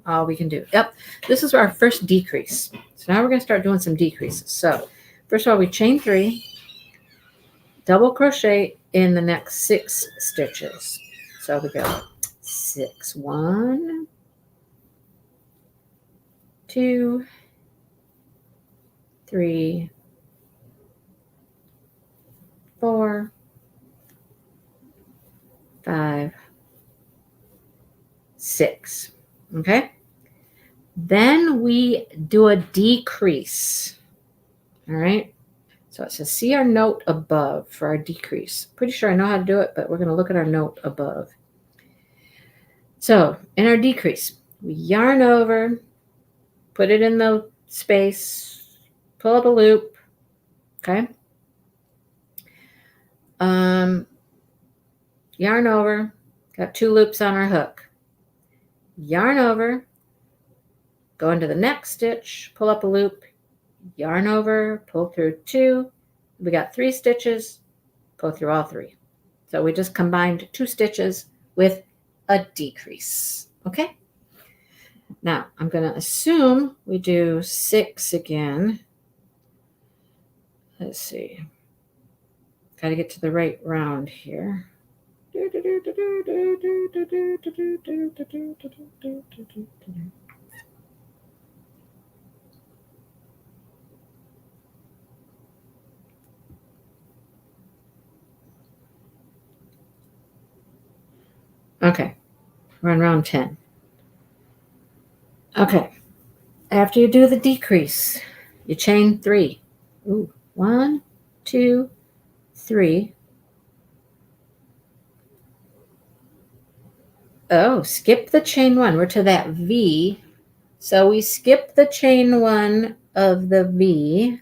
all we can do. Yep, this is our first decrease. So now we're going to start doing some decreases. So first of all, we chain 3, double crochet in the next 6 stitches. So we go 6, 1, 2, 3, 4, 5, 6. Okay. Then we do a decrease. All right. So it says, see our note above for our decrease. Pretty sure I know how to do it, but we're going to look at our note above. So in our decrease, we yarn over, put it in the space, pull up a loop. Okay. Yarn over, got 2 loops on our hook. Yarn over, go into the next stitch, pull up a loop, yarn over, pull through 2. We got 3 stitches, go through all 3. So we just combined 2 stitches with a decrease. Okay. Now I'm going to assume we do 6 again. Let's see. Got to get to the right round here. Okay, we're on round 10. Okay, after you do the decrease, you chain 3. Ooh, 1, 2, 3. Oh, skip the chain 1. We're to that V. So we skip the chain 1 of the V.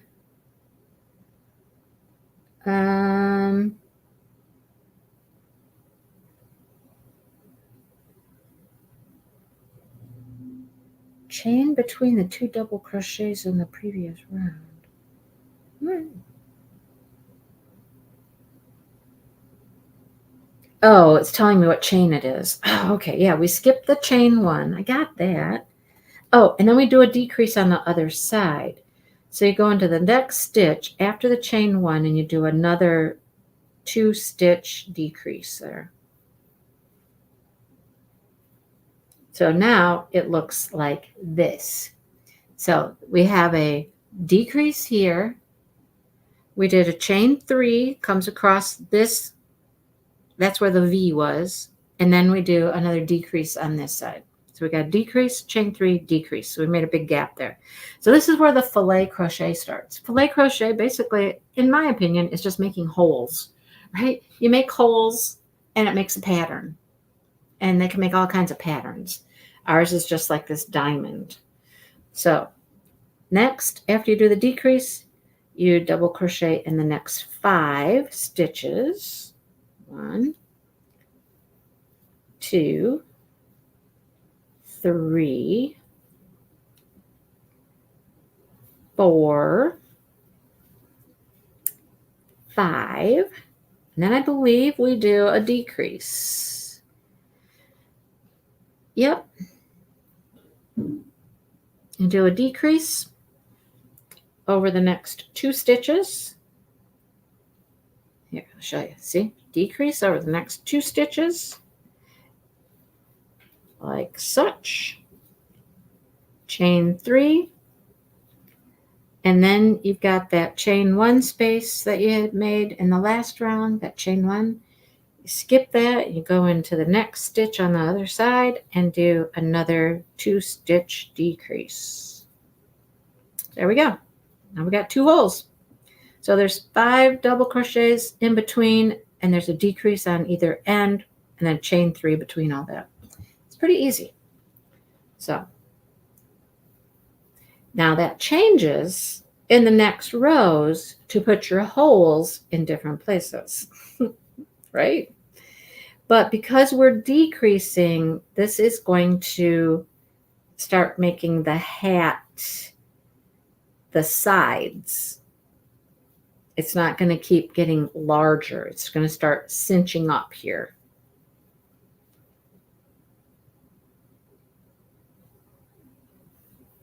Chain between the 2 double crochets in the previous round. Oh, it's telling me what chain it is. Oh, okay. Yeah, we skipped the chain 1. I got that. Oh, and then we do a decrease on the other side. So you go into the next stitch after the chain 1 and you do another 2 stitch decrease there. So now it looks like this. So we have a decrease here. We did a chain 3, comes across this. That's where the V was. And then we do another decrease on this side. So we got a decrease, chain 3, decrease. So we made a big gap there. So this is where the filet crochet starts. Filet crochet, basically, in my opinion, is just making holes, right? You make holes and it makes a pattern. And they can make all kinds of patterns. Ours is just like this diamond. So next, after you do the decrease, you double crochet in the next 5 stitches. 1, 2, 3, 4, 5, and then I believe we do a decrease. Yep. And do a decrease over the next 2 stitches. Here, I'll show you. See? Decrease over the next 2 stitches. Like such. Chain 3. And then you've got that chain 1 space that you had made in the last round, that chain 1. You skip that, you go into the next stitch on the other side and do another 2 stitch decrease. There we go. Now we got 2 holes. So there's 5 double crochets in between, and there's a decrease on either end, and then chain 3 between all that. It's pretty easy. So now that changes in the next rows to put your holes in different places, right? But because we're decreasing, this is going to start making the hat, the sides. It's not going to keep getting larger. It's going to start cinching up here.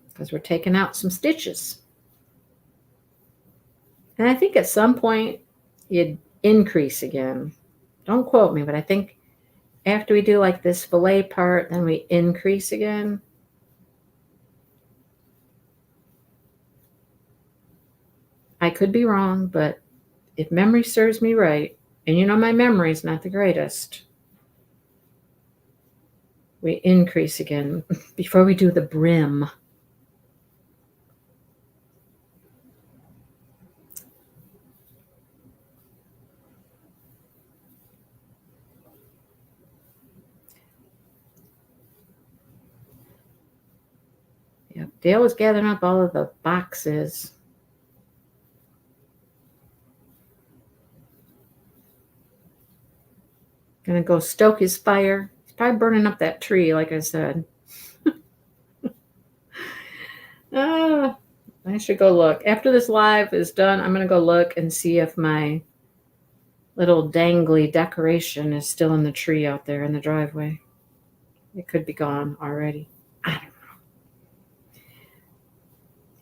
Because we're taking out some stitches. And I think at some point you'd increase again. Don't quote me, but I think after we do like this fillet part, then we increase again. I could be wrong, but if memory serves me right, and you know my memory is not the greatest, we increase again before we do the brim. Yep, Dale was gathering up all of the boxes. Gonna go stoke his fire. He's probably burning up that tree, like I said. I should go look. After this live is done, I'm gonna go look and see if my little dangly decoration is still in the tree out there in the driveway. It could be gone already. I don't know.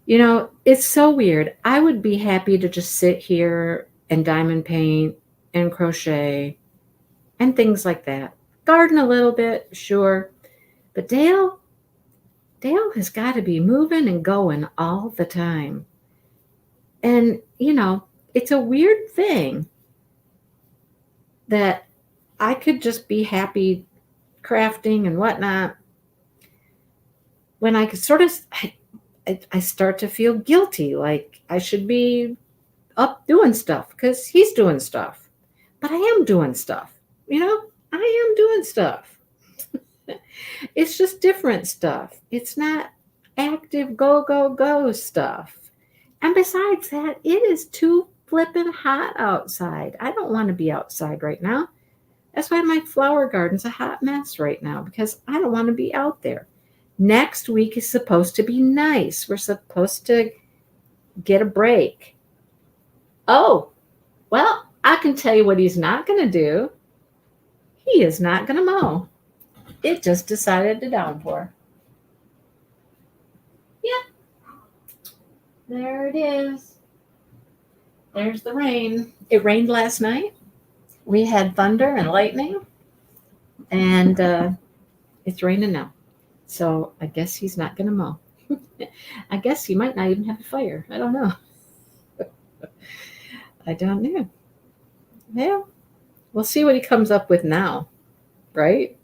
You know, it's so weird. I would be happy to just sit here and diamond paint and crochet and things like that. Garden a little bit, sure. But Dale has got to be moving and going all the time. And, you know, it's a weird thing that I could just be happy crafting and whatnot when I could sort of, I start to feel guilty, like I should be up doing stuff because he's doing stuff. But I am doing stuff, you know, I am doing stuff. It's just different stuff. It's not active go, go, go stuff. And besides that, it is too flippin' hot outside. I don't want to be outside right now. That's why my flower garden's a hot mess right now, because I don't want to be out there. Next week is supposed to be nice. We're supposed to get a break. Oh, well, I can tell you what he's not going to do. He is not going to mow. It just decided to downpour. Yeah, there it is. There's the rain. It rained last night. We had thunder and lightning, and it's raining now. So I guess he's not going to mow. I guess he might not even have a fire. I don't know. I don't know. Well, we'll see what he comes up with now, right?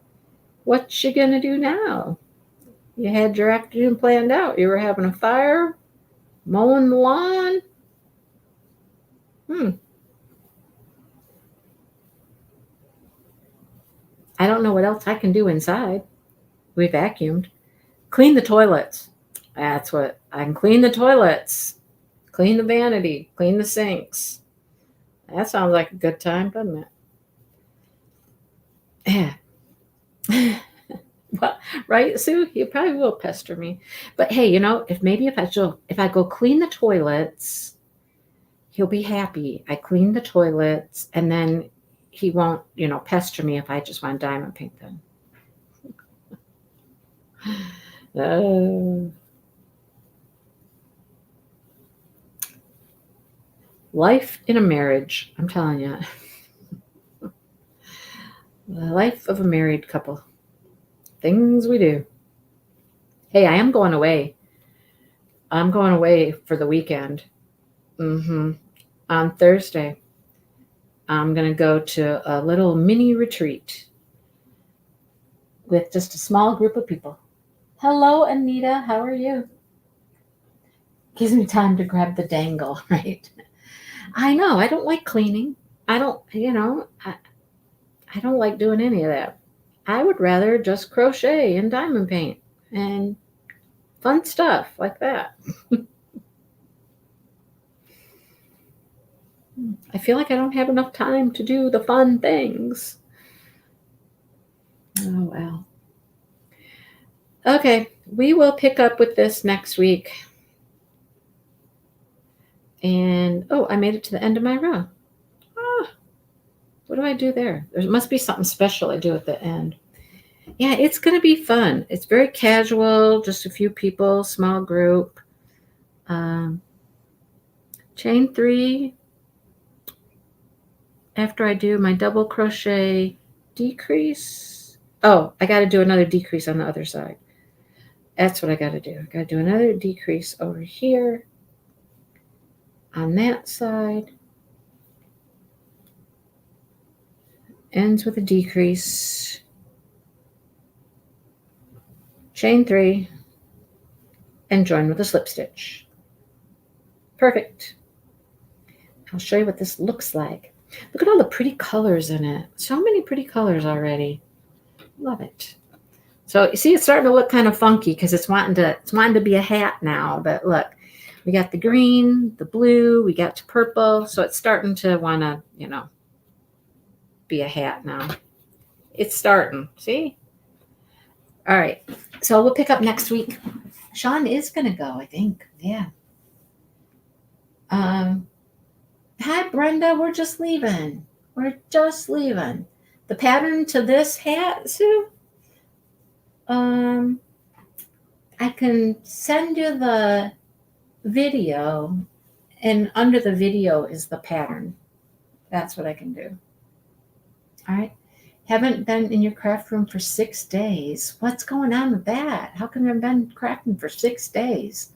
What you going to do now? You had your afternoon planned out. You were having a fire, mowing the lawn. I don't know what else I can do inside. We vacuumed. Clean the toilets. That's what I can clean the toilets. Clean the vanity. Clean the sinks. That sounds like a good time, doesn't it? Yeah. Well, right, Sue? You probably will pester me. But hey, if I go clean the toilets, he'll be happy. I clean the toilets, and then he won't, pester me if I just want diamond paint them. Life in a marriage, I'm telling you. The life of a married couple. Things we do. Hey, I am going away. I'm going away for the weekend. On Thursday, I'm going to go to a little mini retreat with just a small group of people. Hello, Anita. How are you? Gives me time to grab the dangle, right? I know. I don't like cleaning. I don't like doing any of that. I would rather just crochet and diamond paint and fun stuff like that. I feel like I don't have enough time to do the fun things. Oh, well. Okay, we will pick up with this next week. And, I made it to the end of my row. What do I do there? There must be something special I do at the end. Yeah, it's going to be fun. It's very casual, just a few people, small group. Chain 3 after I do my double crochet decrease. Oh, I got to do another decrease on the other side. That's what I got to do. I got to do another decrease over here on that side. Ends with a decrease. Chain 3 and join with a slip stitch. Perfect. I'll show you what this looks like. Look at all the pretty colors in it. So many pretty colors already. Love it. So you see, it's starting to look kind of funky because it's wanting to be a hat now. But look, we got the green, the blue, we got the purple. So it's starting to want to, be a hat now. It's starting. See? All right. So we'll pick up next week. Sean is going to go, I think. Yeah. Hi, Brenda. We're just leaving. The pattern to this hat, Sue, I can send you the video, and under the video is the pattern. That's what I can do. All right. Haven't been in your craft room for 6 days. What's going on with that? How come you haven't been crafting for 6 days?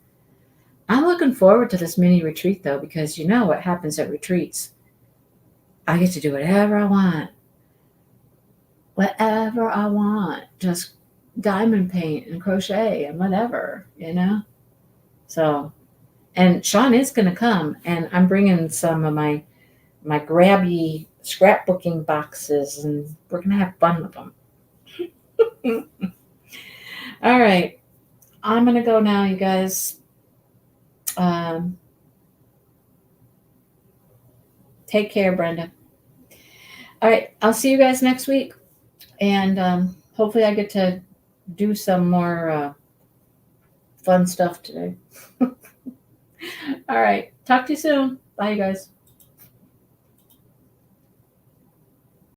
I'm looking forward to this mini retreat, though, because you know what happens at retreats. I get to do whatever I want. Whatever I want. Just diamond paint and crochet and whatever, So, and Sean is going to come, and I'm bringing some of my grabby scrapbooking boxes, and we're going to have fun with them. All right. I'm going to go now, you guys. Take care, Brenda. All right. I'll see you guys next week. And hopefully I get to do some more fun stuff today. All right. Talk to you soon. Bye, you guys.